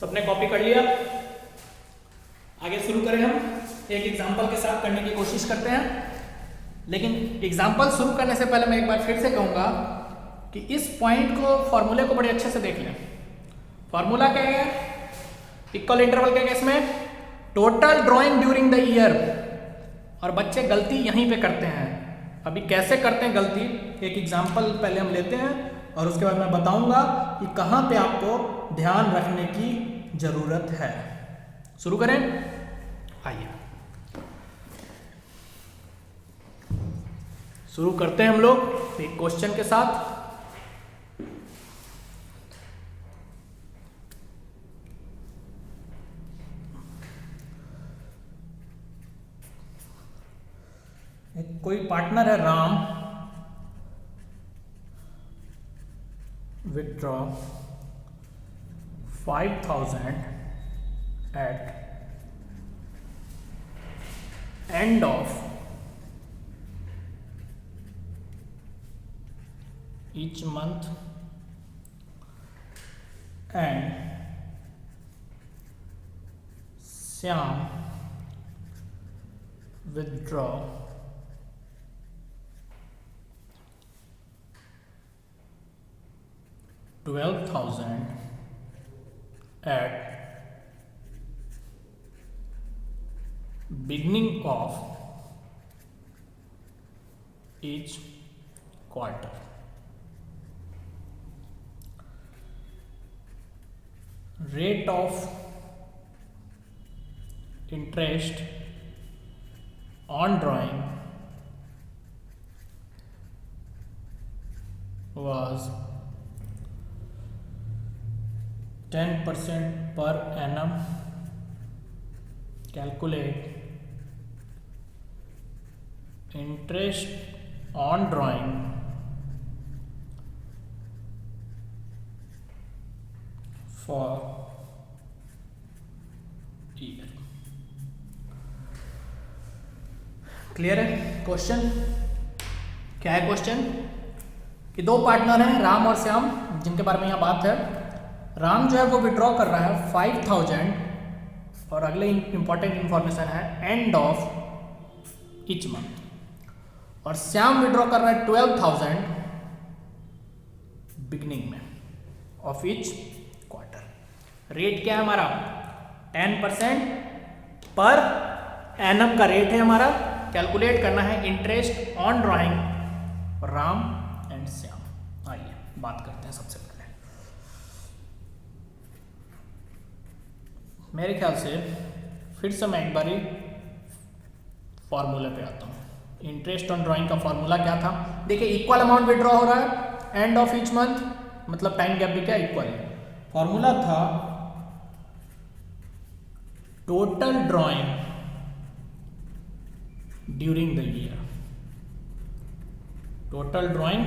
सबने कॉपी कर लिया? आगे शुरू करें हम एक एग्जांपल के साथ करने की कोशिश करते हैं। लेकिन एग्जांपल शुरू करने से पहले मैं एक बार फिर से कहूँगा कि इस पॉइंट को, फॉर्मूले को बड़े अच्छे से देख लें। फॉर्मूला क्या है? इक्वल इंटरवल के केस में total drawing during the year. और बच्चे गलती यहीं पे करते हैं। अभी कैसे करते हैं गलती, एक एग्जांपल पहले हम लेते हैं और उसके बाद मैं बताऊंगा कि कहाँ पे आपको ध्यान रखने की जरूरत है। शुरू करें, आइए शुरू करते हैं हम लोग एक क्वेश्चन के साथ। कोई पार्टनर है Ram, withdraw 5,000 at end of each month and Shyam withdraw 12,000 at beginning of each quarter. Rate of interest on drawing was 10% per annum. Calculate interest on drawing for year. Clear है question? क्या है question? कि दो partner हैं राम और श्याम, जिनके बारे में यहाँ बात है। राम जो है वो विड्रॉ कर रहा है 5,000 और अगले इंपॉर्टेंट इंफॉर्मेशन है एंड ऑफ ईच मंथ, और श्याम विड्रॉ कर रहा है 12,000 बिगनिंग में ऑफ ईच क्वार्टर। रेट क्या है हमारा? 10% पर एनम का रेट है हमारा। कैलकुलेट करना है interest on drawing Ram and Shyam. आइए बात करते हैं सबसे पहले। मेरे ख्याल से फिर से मैं एक बारी फॉर्मूले पे आता हूँ। इंटरेस्ट ऑन ड्राइंग का फॉर्मूला क्या था? देखिए इक्वल अमाउंट विड्रॉ हो रहा है एंड ऑफ ईच मंथ, मतलब टाइम गैप भी क्या इक्वल है। फॉर्मूला था total drawing during the year, total drawing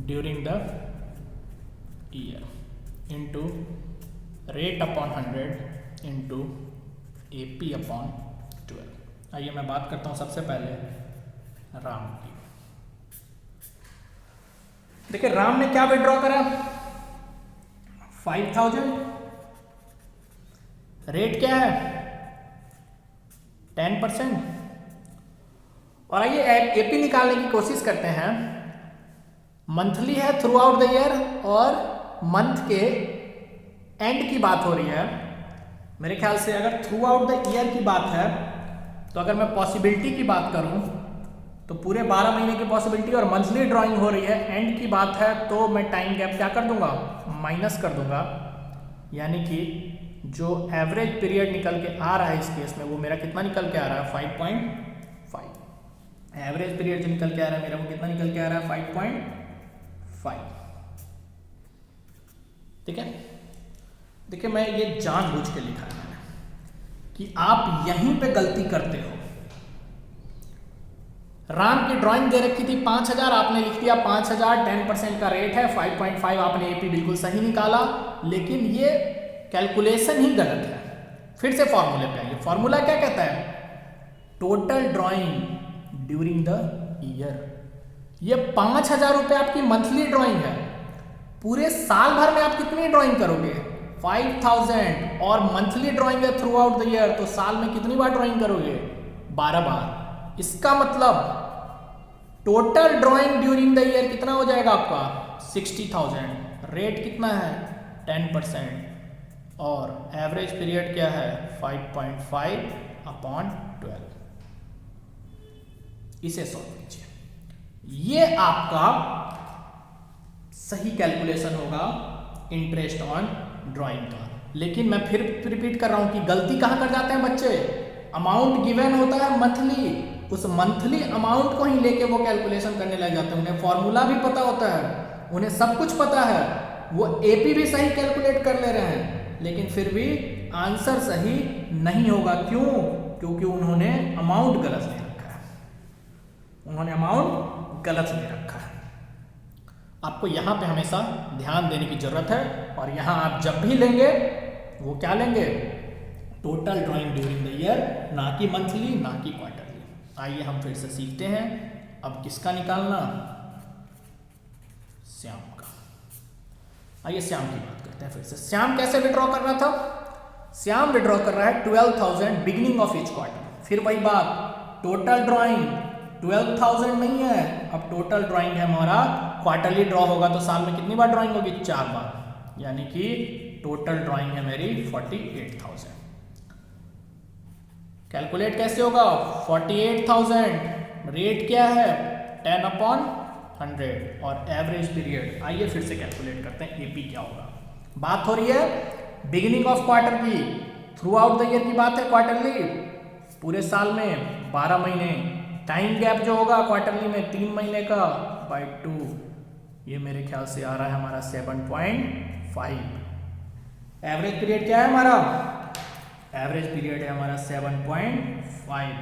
during the year into rate upon 100 into AP upon 12। आइए मैं बात करता हूं सबसे पहले राम की। देखिए राम ने क्या विड्रॉ करा? 5,000। रेट क्या है? 10%। और आइए AP निकालने की कोशिश करते हैं। मंथली है थ्रू आउट द ईयर और मंथ के एंड की बात हो रही है। मेरे ख्याल से अगर थ्रू आउट द ईयर की बात है तो अगर मैं पॉसिबिलिटी की बात करूं तो पूरे 12 महीने की पॉसिबिलिटी और मंथली ड्राइंग हो रही है, एंड की बात है तो मैं टाइम गैप क्या कर दूंगा? माइनस कर दूंगा। यानी कि जो एवरेज पीरियड निकल के आ रहा है इस केस में वो मेरा कितना निकल के आ रहा है? 5.5। एवरेज पीरियड जो निकल के आ रहा है मेरा वो कितना निकल के आ रहा है? 5.5। ठीक है। देखिए मैं ये जानबूझ के लिखा है मैंने कि आप यहीं पे गलती करते हो। राम की ड्राइंग दे रखी थी 5,000, आपने लिख दिया 5,000, 10% का रेट है 5.5, आपने AP बिल्कुल सही निकाला, लेकिन ये कैलकुलेशन ही गलत है। फिर से फॉर्मूले पे आइए। फॉर्मूला क्या कहता है? Total drawing during the year. ये 5,000 रुपये आपकी मंथली ड्राइंग है। पूरे साल भर में आप कितनी ड्राइंग करोगे? 5000 और मंथली ड्राइंग है थ्रू आउट द ईयर, तो साल में कितनी बार ड्राइंग करोगे? 12 बार। इसका मतलब total drawing during the year कितना हो जाएगा आपका? 60,000। रेट कितना है? 10%। और एवरेज पीरियड क्या है? 5.5/12। इसे सॉल्व कीजिए। ये आपका सही कैलकुलेशन होगा इंटरेस्ट ऑन ड्राइंग का। लेकिन मैं फिर रिपीट कर रहा हूं कि गलती कहां कर जाते हैं बच्चे? अमाउंट गिवन होता है मंथली, उस मंथली अमाउंट को ही लेके वो कैलकुलेशन करने लग जाते हैं। उन्हें फॉर्मूला भी पता होता है, उन्हें सब कुछ पता है, वो एपी भी सही कैलकुलेट कर ले रहे हैं, लेकिन फिर भी आंसर सही नहीं होगा। क्यों? क्योंकि उन्होंने अमाउंट गलत ले रखा है, उन्होंने अमाउंट गलत ले रखा है। आपको यहां पे हमेशा ध्यान देने की जरूरत है। और यहां आप जब भी लेंगे वो क्या लेंगे? Total drawing during the year, ना कि मंथली, ना कि क्वार्टरली। आइए हम फिर से सीखते हैं। अब किसका निकालना? श्याम का। आइए श्याम की बात करते हैं फिर से। श्याम कैसे विड्रॉ कर रहा था? श्याम विड्रॉ कर रहा है 12,000 बिगिनिंग ऑफ ईच क्वार्टर। फिर वही बात, टोटल ड्राइंग 12,000 नहीं है, अब टोटल ड्राइंग है हमारा। क्वार्टरली ड्रॉ होगा तो साल में कितनी बार ड्राइंग होगी? 4 बार, यानी कि टोटल ड्राइंग है मेरी 48,000। कैलकुलेट कैसे होगा? 48,000 रेट क्या है? 10/100 और एवरेज पीरियड। आइए फिर से कैलकुलेट करते हैं एपी क्या होगा। बात हो रही है बिगिनिंग ऑफ क्वार्टर की, थ्रू आउट द ईयर की बात है। क्वार्टरली पूरे साल में 12 महीने, टाइम गैप जो होगा क्वार्टरली में 3 महीने का बाई 2, ये मेरे ख्याल से आ रहा है हमारा 7.5। एवरेज पीरियड क्या है हमारा? एवरेज पीरियड है हमारा 7.5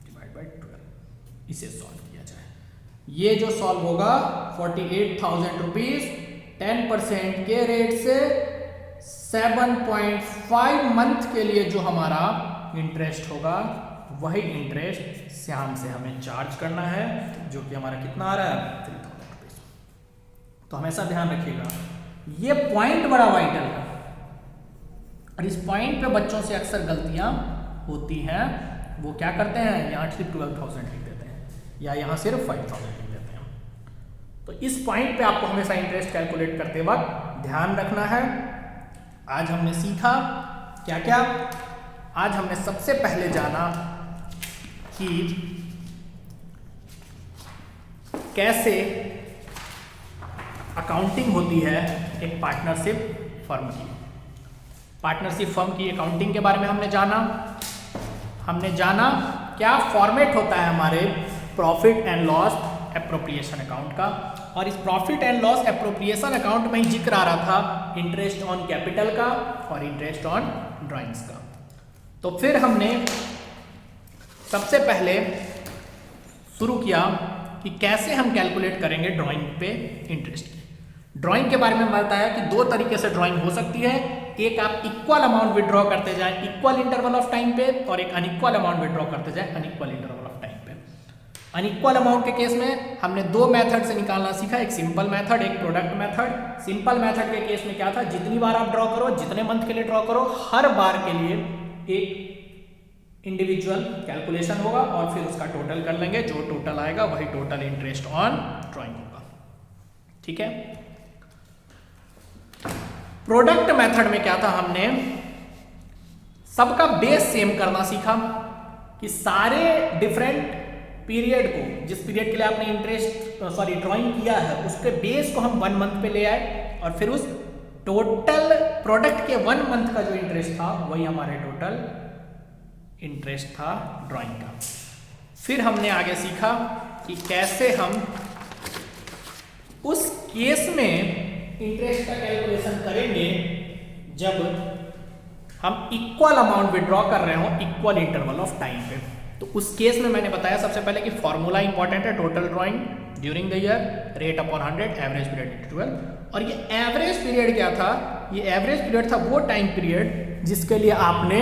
डिवाइड बाई 12। इसे सॉल्व किया जाए। ये जो सॉल्व होगा 48,000 रुपीज 10% के रेट से 7.5 मंथ के लिए जो हमारा इंटरेस्ट होगा, वही इंटरेस्ट श्याम से हमें चार्ज करना है, जो कि हमारा कितना आ रहा है? 3,000 रुपीज। तो हमेशा ध्यान रखिएगा, ये पॉइंट बड़ा वाइटल है और इस पॉइंट पे बच्चों से अक्सर गलतियां होती हैं। वो क्या करते हैं? यहाँ सिर्फ 12,000 लिख देते हैं या यहाँ सिर्फ 5,000 लिख देते हैं। तो इस पॉइंट पे आपको हमेशा इंटरेस्ट कैलकुलेट करते वक्त ध्यान रखना है। आज हमने सीखा क्या क्या? आज हमने सबसे पहले जाना कि कैसे अकाउंटिंग होती है एक पार्टनरशिप फर्म की। पार्टनरशिप फर्म की अकाउंटिंग के बारे में हमने जाना क्या फॉर्मेट होता है हमारे profit and loss appropriation account का। और इस profit and loss appropriation account में ही जिक्र आ रहा था इंटरेस्ट ऑन कैपिटल का और इंटरेस्ट ऑन ड्राइंग्स का। तो फिर हमने सबसे पहले शुरू किया कि कैसे हम कैलकुलेट करेंगे ड्राइंग पे इंटरेस्ट की। ड्राइंग के बारे में बताया कि 2 तरीके से ड्राइंग हो सकती है। एक आप इक्वल अमाउंट विड्रॉ करते जाएं इक्वल इंटरवल ऑफ टाइम पे, और एक अनइक्वल अमाउंट विड्रॉ करते जाएं अनइक्वल इंटरवल ऑफ टाइम पे। अनइक्वल अमाउंट के केस में हमने 2 मेथड से निकालना सीखा, एक सिंपल मेथड, एक प्रोडक्ट मेथड। सिंपल मेथड के केस में क्या था? जितनी बार आप ड्रॉ करो, जितने मंथ के लिए ड्रॉ करो, हर बार के लिए एक इंडिविजुअल कैलकुलेशन होगा और फिर उसका टोटल कर लेंगे। जो टोटल आएगा वही टोटल इंटरेस्ट ऑन ड्राइंग होगा। ठीक है। प्रोडक्ट मेथड में क्या था? हमने सबका बेस सेम करना सीखा कि सारे डिफरेंट पीरियड को, जिस पीरियड के लिए आपने ड्राइंग किया है, उसके बेस को हम 1 मंथ पे ले आए और फिर उस टोटल प्रोडक्ट के 1 मंथ का जो इंटरेस्ट था वही हमारे टोटल इंटरेस्ट था ड्राइंग का। फिर हमने आगे सीखा कि कैसे हम उस केस में इंटरेस्ट का कैलकुलेशन करेंगे जब हम इक्वल अमाउंट विड्रॉ कर रहे हो इक्वल इंटरवल ऑफ टाइम पे। तो उस केस में मैंने बताया सबसे पहले कि फॉर्मूला इंपॉर्टेंट है, total drawing during the year, rate upon 100, average period 12। और ये एवरेज पीरियड क्या था? ये एवरेज पीरियड था वो टाइम पीरियड जिसके लिए आपने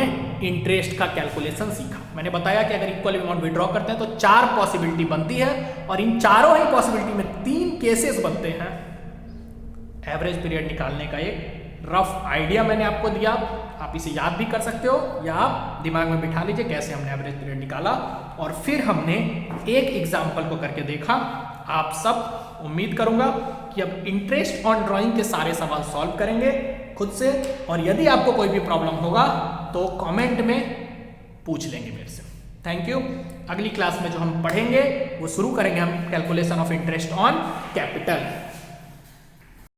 इंटरेस्ट का कैलकुलेशन सीखा। मैंने बताया कि अगर इक्वल अमाउंट विड्रॉ करते हैं तो 4 पॉसिबिलिटी बनती है और इन चारों ही पॉसिबिलिटी में 3 केसेस बनते हैं एवरेज पीरियड निकालने का एक रफ आइडिया मैंने आपको दिया, आप इसे याद भी कर सकते हो या आप दिमाग में बिठा लीजिए कैसे हमने एवरेज पीरियड निकाला। और फिर हमने एक एग्जाम्पल को करके देखा। आप सब उम्मीद करूंगा कि अब इंटरेस्ट ऑन ड्राइंग के सारे सवाल सॉल्व करेंगे खुद से, और यदि आपको कोई भी प्रॉब्लम होगा तो कमेंट में पूछ लेंगे मेरे से। Thank you. अगली क्लास में जो हम पढ़ेंगे वो शुरू करेंगे हम calculation of interest on capital.